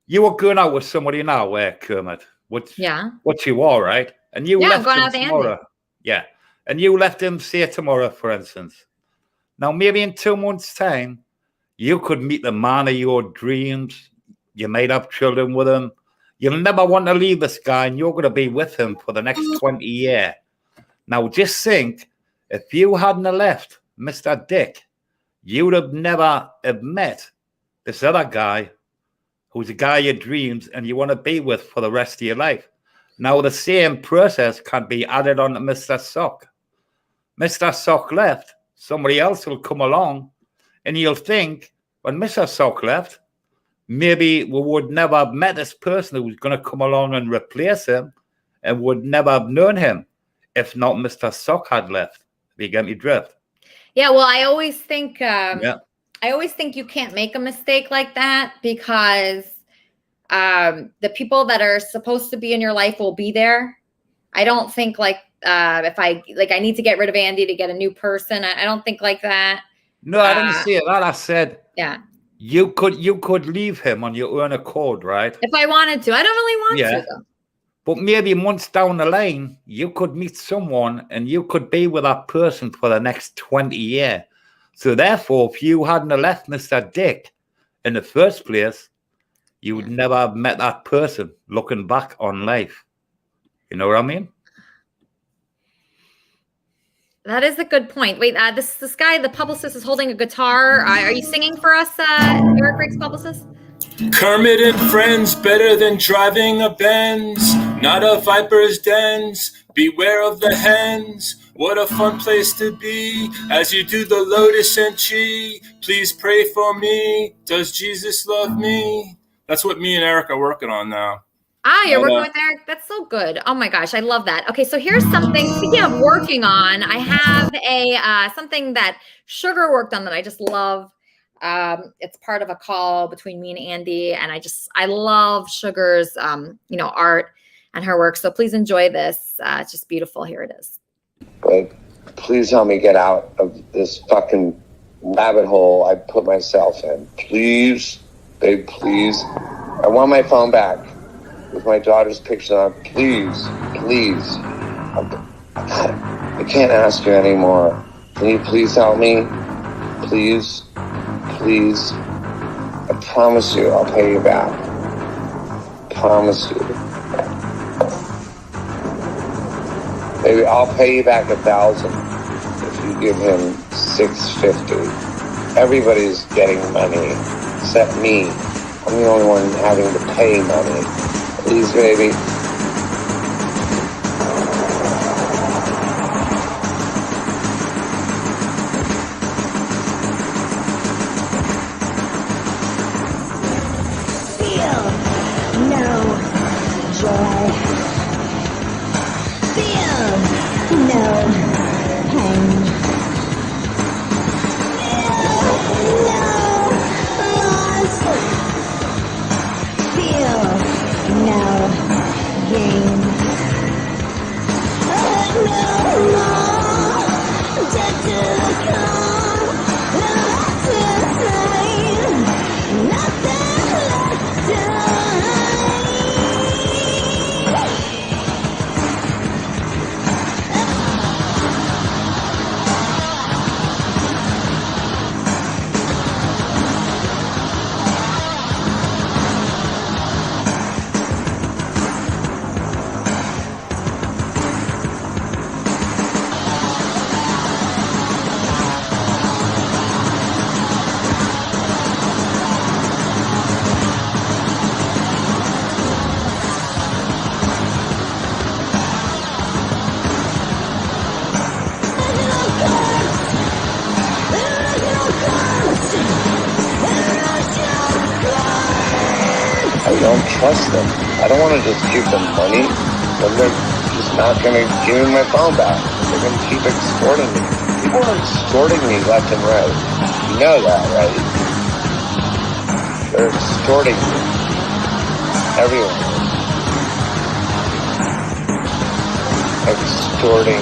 you were going out with somebody now, Kermit. What you are, right? And you Yeah, I'm left going him out with Andy. tomorrow. Yeah. And you left him, say, tomorrow, for instance. Now, maybe in 2 months' time, you could meet the man of your dreams. You might have children with him. You'll never want to leave this guy, and you're going to be with him for the next 20 years. Now, just think, if you hadn't have left Mr. Dick, you'd have never have met this other guy who's the guy of your dreams and you want to be with for the rest of your life. Now, the same process can be added on to Mr. Sock. Mr. Sock left, somebody else will come along, and you'll think, when Mr. Sock left, maybe we would never have met this person who was going to come along and replace him and would never have known him if not Mr. Sock had left. If you get me drift. Yeah, well, I always think you can't make a mistake like that because the people that are supposed to be in your life will be there. I don't think like if I need to get rid of Andy to get a new person. I don't think like that. No, I didn't say that. I said you could leave him on your own accord, right? If I wanted to. I don't really want to though. But maybe months down the line, you could meet someone and you could be with that person for the next 20 years. So therefore, if you hadn't have left Mr. Dick in the first place, you would never have met that person looking back on life. You know what I mean? That is a good point. Wait, this guy, the publicist, is holding a guitar. Are you singing for us, Eric Riggs, publicist? Kermit and friends, better than driving a Benz. Not a viper's dens. Beware of the hens. What a fun place to be as you do the lotus and chi. Please pray for me. Does Jesus love me? That's what me and Eric are working on now. You're working with Eric? That's so good. Oh my gosh, I love that. Okay, so here's something, speaking of working on, I have something that Sugar worked on that I just love. It's part of a call between me and Andy, and I love Sugar's art and her work. So please enjoy this. It's just beautiful. Here it is. But please help me get out of this fucking rabbit hole I put myself in. Please, babe, please. I want my phone back with my daughter's picture on. Please, please. I can't ask you anymore. Can you please help me? Please, please. I promise you I'll pay you back. Promise you. Maybe I'll pay you back 1,000 if you give him 650. Everybody's getting money except me. I'm the only one having to pay money. Please, baby. Feel no joy. Feel no pain. Feel no gain. No more dead to come. No to say. Nothing left to I don't trust them. I don't want to just give them money when they're just not going to give me my phone back. They're going to keep extorting me. People are extorting me left and right. You know that, right? They're extorting me. Everyone is. extorting.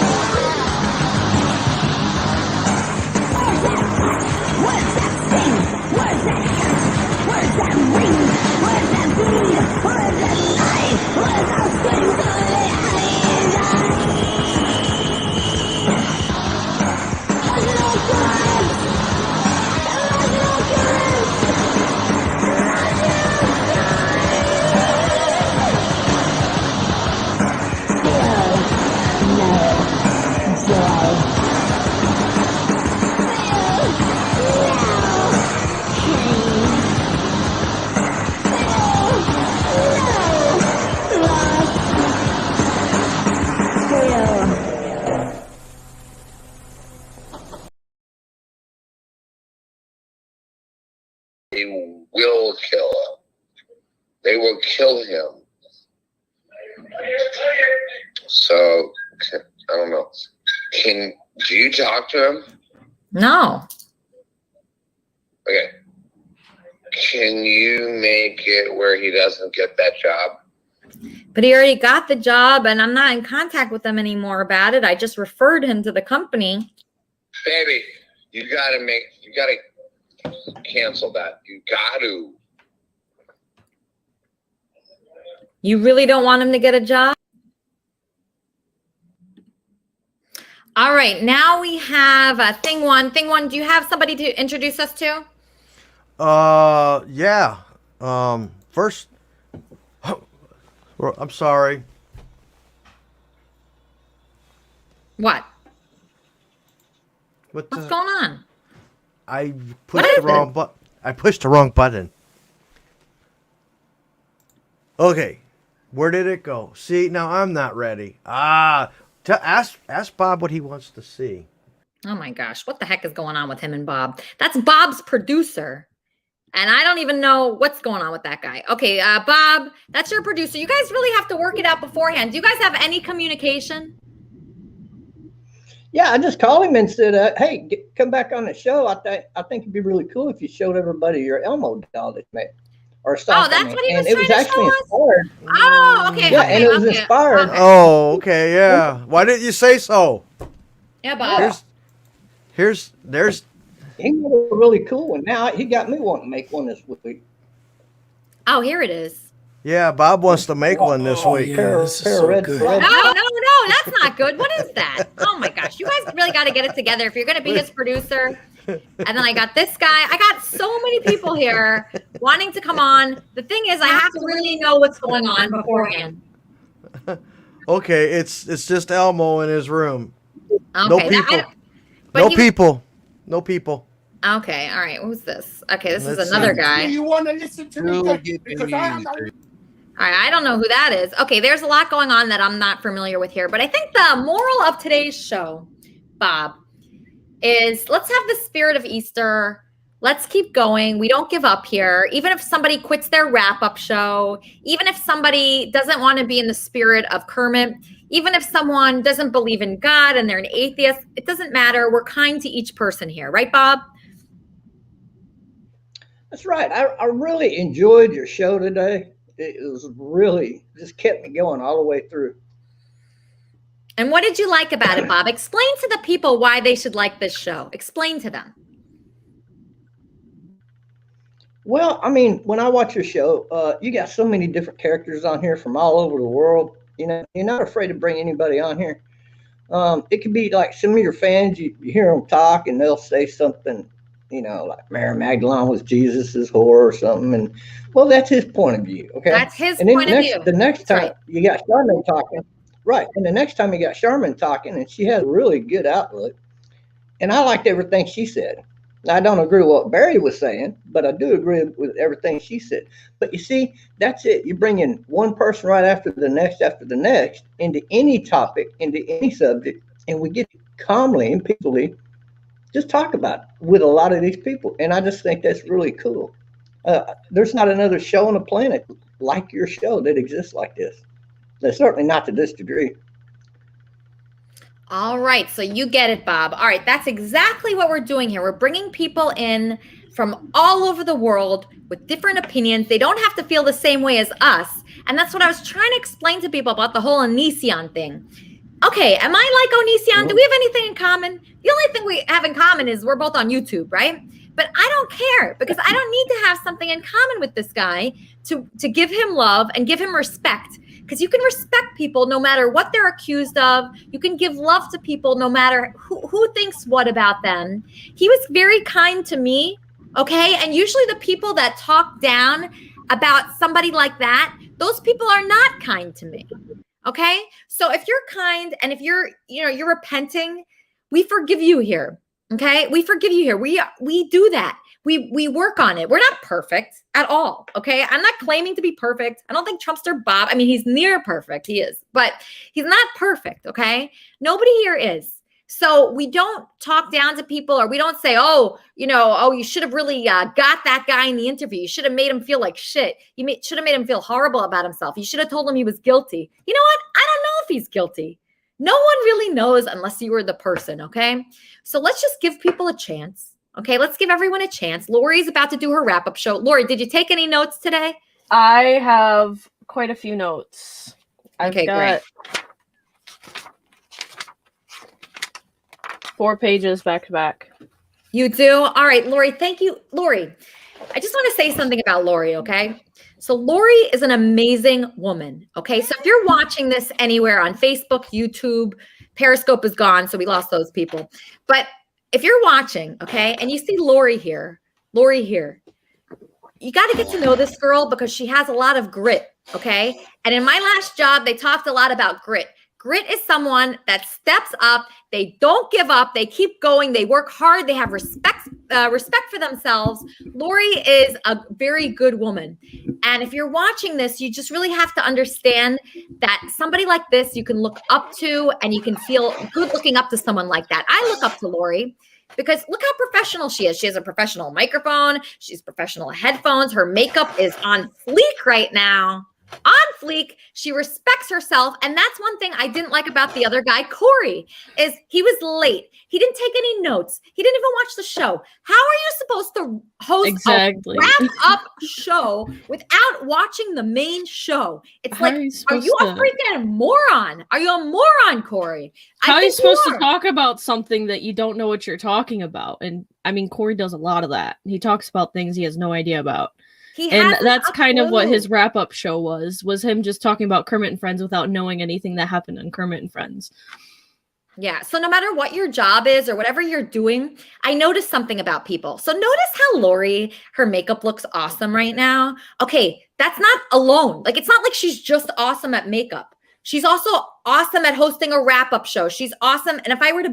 They will kill him. They will kill him. So, I don't know. Do you talk to him? No. Okay. Can you make it where he doesn't get that job? But he already got the job, and I'm not in contact with him anymore about it. I just referred him to the company. Baby, you gotta cancel that. You got to. You really don't want him to get a job? All right, now we have thing one. Thing one, do you have somebody to introduce us to? Yeah. First, I'm sorry. What? What's going on? I pushed the wrong button. I pushed the wrong button. Okay, where did it go? See, now I'm not ready. Ask Bob what he wants to see. Oh my gosh, what the heck is going on with him and Bob? That's Bob's producer. And I don't even know what's going on with that guy. Okay, Bob, that's your producer. You guys really have to work it out beforehand. Do you guys have any communication? Yeah, I just called him and said, "Hey, come back on the show. I think it'd be really cool if you showed everybody your Elmo doll that you made." Or stuff. Oh, that's what he was and trying it was to show us? inspired. Oh, okay. Yeah, okay, and it was okay, inspired. okay. Oh, okay, yeah. Why didn't you say so? Yeah, Bob. There's. He made a really cool one. Now he got me wanting to make one this week. Oh, here it is. Yeah, Bob wants to make one this week. Pair of red. No, that's not good. What is that? Oh my gosh, you guys really got to get it together if you're going to be his producer. And then I got this guy. I got so many people here wanting to come on. The thing is, I have to really know what's going on beforehand. Okay, it's just Elmo in his room. Okay, No people. No people. Okay, all right. Who's this? Okay, this Let's is another see. guy. You want to listen to me? Because All right, I don't know who that is. Okay, there's a lot going on that I'm not familiar with here, but I think the moral of today's show, Bob, is let's have the spirit of Easter. Let's keep going. We don't give up here. Even if somebody quits their wrap-up show, even if somebody doesn't want to be in the spirit of Kermit, even if someone doesn't believe in God and they're an atheist, it doesn't matter. We're kind to each person here. Right, Bob? That's right. I really enjoyed your show today. It was really just kept me going all the way through. And what did you like about it, Bob? Explain to the people why they should like this show. Explain to them. Well, I mean, when I watch your show, you got so many different characters on here from all over the world. You know, you're not afraid to bring anybody on here. It could be like some of your fans, you hear them talk and they'll say something, you know, like Mary Magdalene was Jesus's whore or something. And well, that's his point of view. Okay. That's his and then point of view. The next time right. you got Charmin talking. Right. And the next time you got Charmin talking, and she has a really good outlook. And I liked everything she said. I don't agree with what Barry was saying, but I do agree with everything she said. But you see, that's it. You bring in one person right after the next into any topic, into any subject, and we get calmly and peacefully just talk about it with a lot of these people. And I just think that's really cool. There's not another show on the planet like your show that exists like this. That's certainly not to this degree. All right. So you get it, Bob. All right. That's exactly what we're doing here. We're bringing people in from all over the world with different opinions. They don't have to feel the same way as us. And that's what I was trying to explain to people about the whole Onision thing. Okay, am I like Onision? Do we have anything in common? The only thing we have in common is we're both on YouTube, right? But I don't care because I don't need to have something in common with this guy to give him love and give him respect. Because you can respect people no matter what they're accused of. You can give love to people no matter who thinks what about them. He was very kind to me, okay? And usually the people that talk down about somebody like that, those people are not kind to me. Okay. So if you're kind and if you're repenting, we forgive you here. Okay. We forgive you here. We do that. We work on it. We're not perfect at all. Okay. I'm not claiming to be perfect. I don't think Trumpster Bob, I mean, he's near perfect. He is, but he's not perfect. Okay. Nobody here is. So we don't talk down to people or we don't say, oh, you should have really got that guy in the interview. You should have made him feel like shit. You should have made him feel horrible about himself. You should have told him he was guilty. You know what? I don't know if he's guilty. No one really knows unless you were the person, okay? So let's just give people a chance, okay? Let's give everyone a chance. Lori's about to do her wrap-up show. Lori, did you take any notes today? I have quite a few notes. Okay, great. 4 pages back to back. You do? All right, Lori, thank you. Lori, I just want to say something about Lori, okay? So Lori is an amazing woman, okay? So if you're watching this anywhere on Facebook, YouTube, Periscope is gone, so we lost those people. But if you're watching, okay, and you see Lori here, you got to get to know this girl because she has a lot of grit, okay? And in my last job, they talked a lot about grit. Grit is someone that steps up. They don't give up. They keep going. They work hard. They have respect for themselves. Lori is a very good woman. And if you're watching this, you just really have to understand that somebody like this you can look up to and you can feel good looking up to someone like that. I look up to Lori because look how professional she is. She has a professional microphone. She's professional headphones. Her makeup is on fleek right now. On fleek. She respects herself. And that's one thing I didn't like about the other guy, Corey, is he was late. He didn't take any notes. He didn't even watch the show. How are you supposed to host a wrap-up show without watching the main show? It's like, are you a freaking moron? Are you a moron, Corey? How are you supposed to talk about something that you don't know what you're talking about? And I mean, Corey does a lot of that. He talks about things he has no idea about. And that's kind of what his wrap-up show was him just talking about Kermit and Friends without knowing anything that happened on Kermit and Friends. Yeah. So no matter what your job is or whatever you're doing, I noticed something about people. So notice how Lori, her makeup looks awesome right now. Okay. That's not alone. Like, it's not like she's just awesome at makeup. She's also awesome at hosting a wrap-up show. She's awesome. And if I were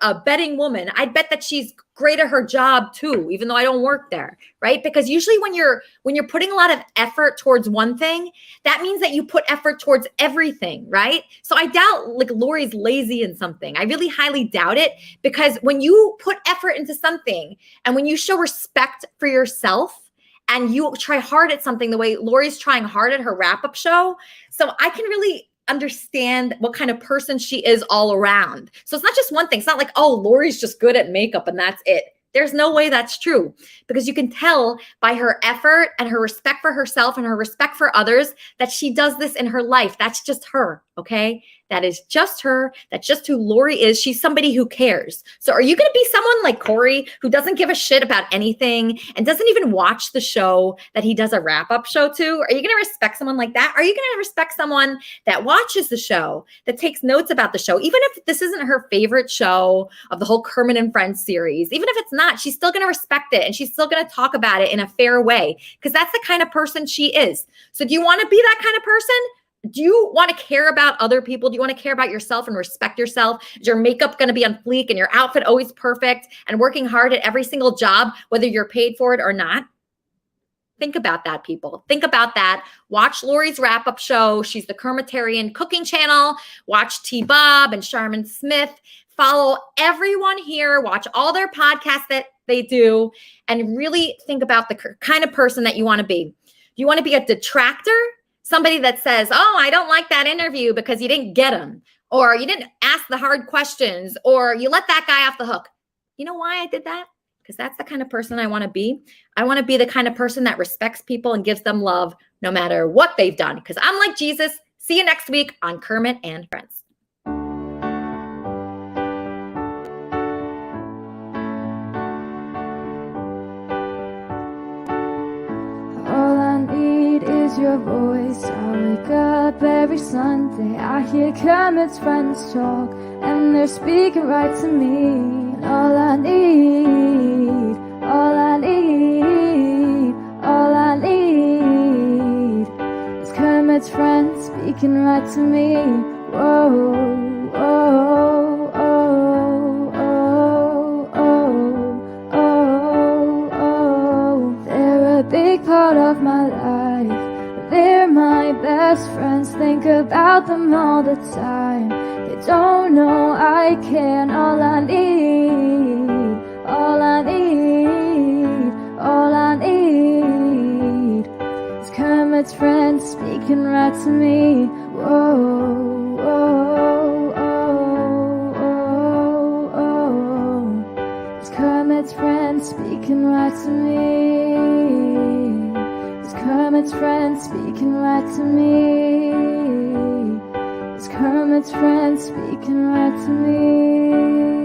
a betting woman, I'd bet that she's great at her job too, even though I don't work there, right? Because usually when you're putting a lot of effort towards one thing, that means that you put effort towards everything, right? So I doubt like Lori's lazy in something. I really highly doubt it because when you put effort into something and when you show respect for yourself and you try hard at something the way Lori's trying hard at her wrap-up show, so I can really understand what kind of person she is all around. So it's not just one thing. It's not like, oh, Lori's just good at makeup and that's it. There's no way that's true because you can tell by her effort and her respect for herself and her respect for others that she does this in her life. That's just her. Okay. That is just her. That's just who Lori is. She's somebody who cares. So are you going to be someone like Corey who doesn't give a shit about anything and doesn't even watch the show that he does a wrap-up show to? Are you going to respect someone like that? Are you going to respect someone that watches the show, that takes notes about the show? Even if this isn't her favorite show of the whole Kermit and Friends series, even if it's not, she's still going to respect it and she's still going to talk about it in a fair way because that's the kind of person she is. So do you want to be that kind of person? Do you want to care about other people? Do you want to care about yourself and respect yourself? Is your makeup going to be on fleek and your outfit always perfect and working hard at every single job, whether you're paid for it or not? Think about that, people. Think about that. Watch Lori's wrap-up show. She's the Kermitarian cooking channel. Watch T-Bob and Sharman Smith. Follow everyone here. Watch all their podcasts that they do and really think about the kind of person that you want to be. Do you want to be a detractor? Somebody that says, oh, I don't like that interview because you didn't get him, or you didn't ask the hard questions, or you let that guy off the hook. You know why I did that? Because that's the kind of person I want to be. I want to be the kind of person that respects people and gives them love no matter what they've done. Because I'm like Jesus. See you next week on Kermit and Friends. your voice. I wake up every Sunday, I hear Kermit's friends talk, and they're speaking right to me. And all I need, all I need, all I need is Kermit's friends speaking right to me. Whoa, oh, oh, oh, oh, oh, oh. They're a big part of my life. They're my best friends. Think about them all the time. They don't know I can. All I need, all I need, all I need is Kermit's friends speaking right to me. Whoa, oh, oh, oh, oh. Is Kermit's friends speaking right to me? Is Kermit's friends speaking right to me? Is Kermit's friends speaking right to me?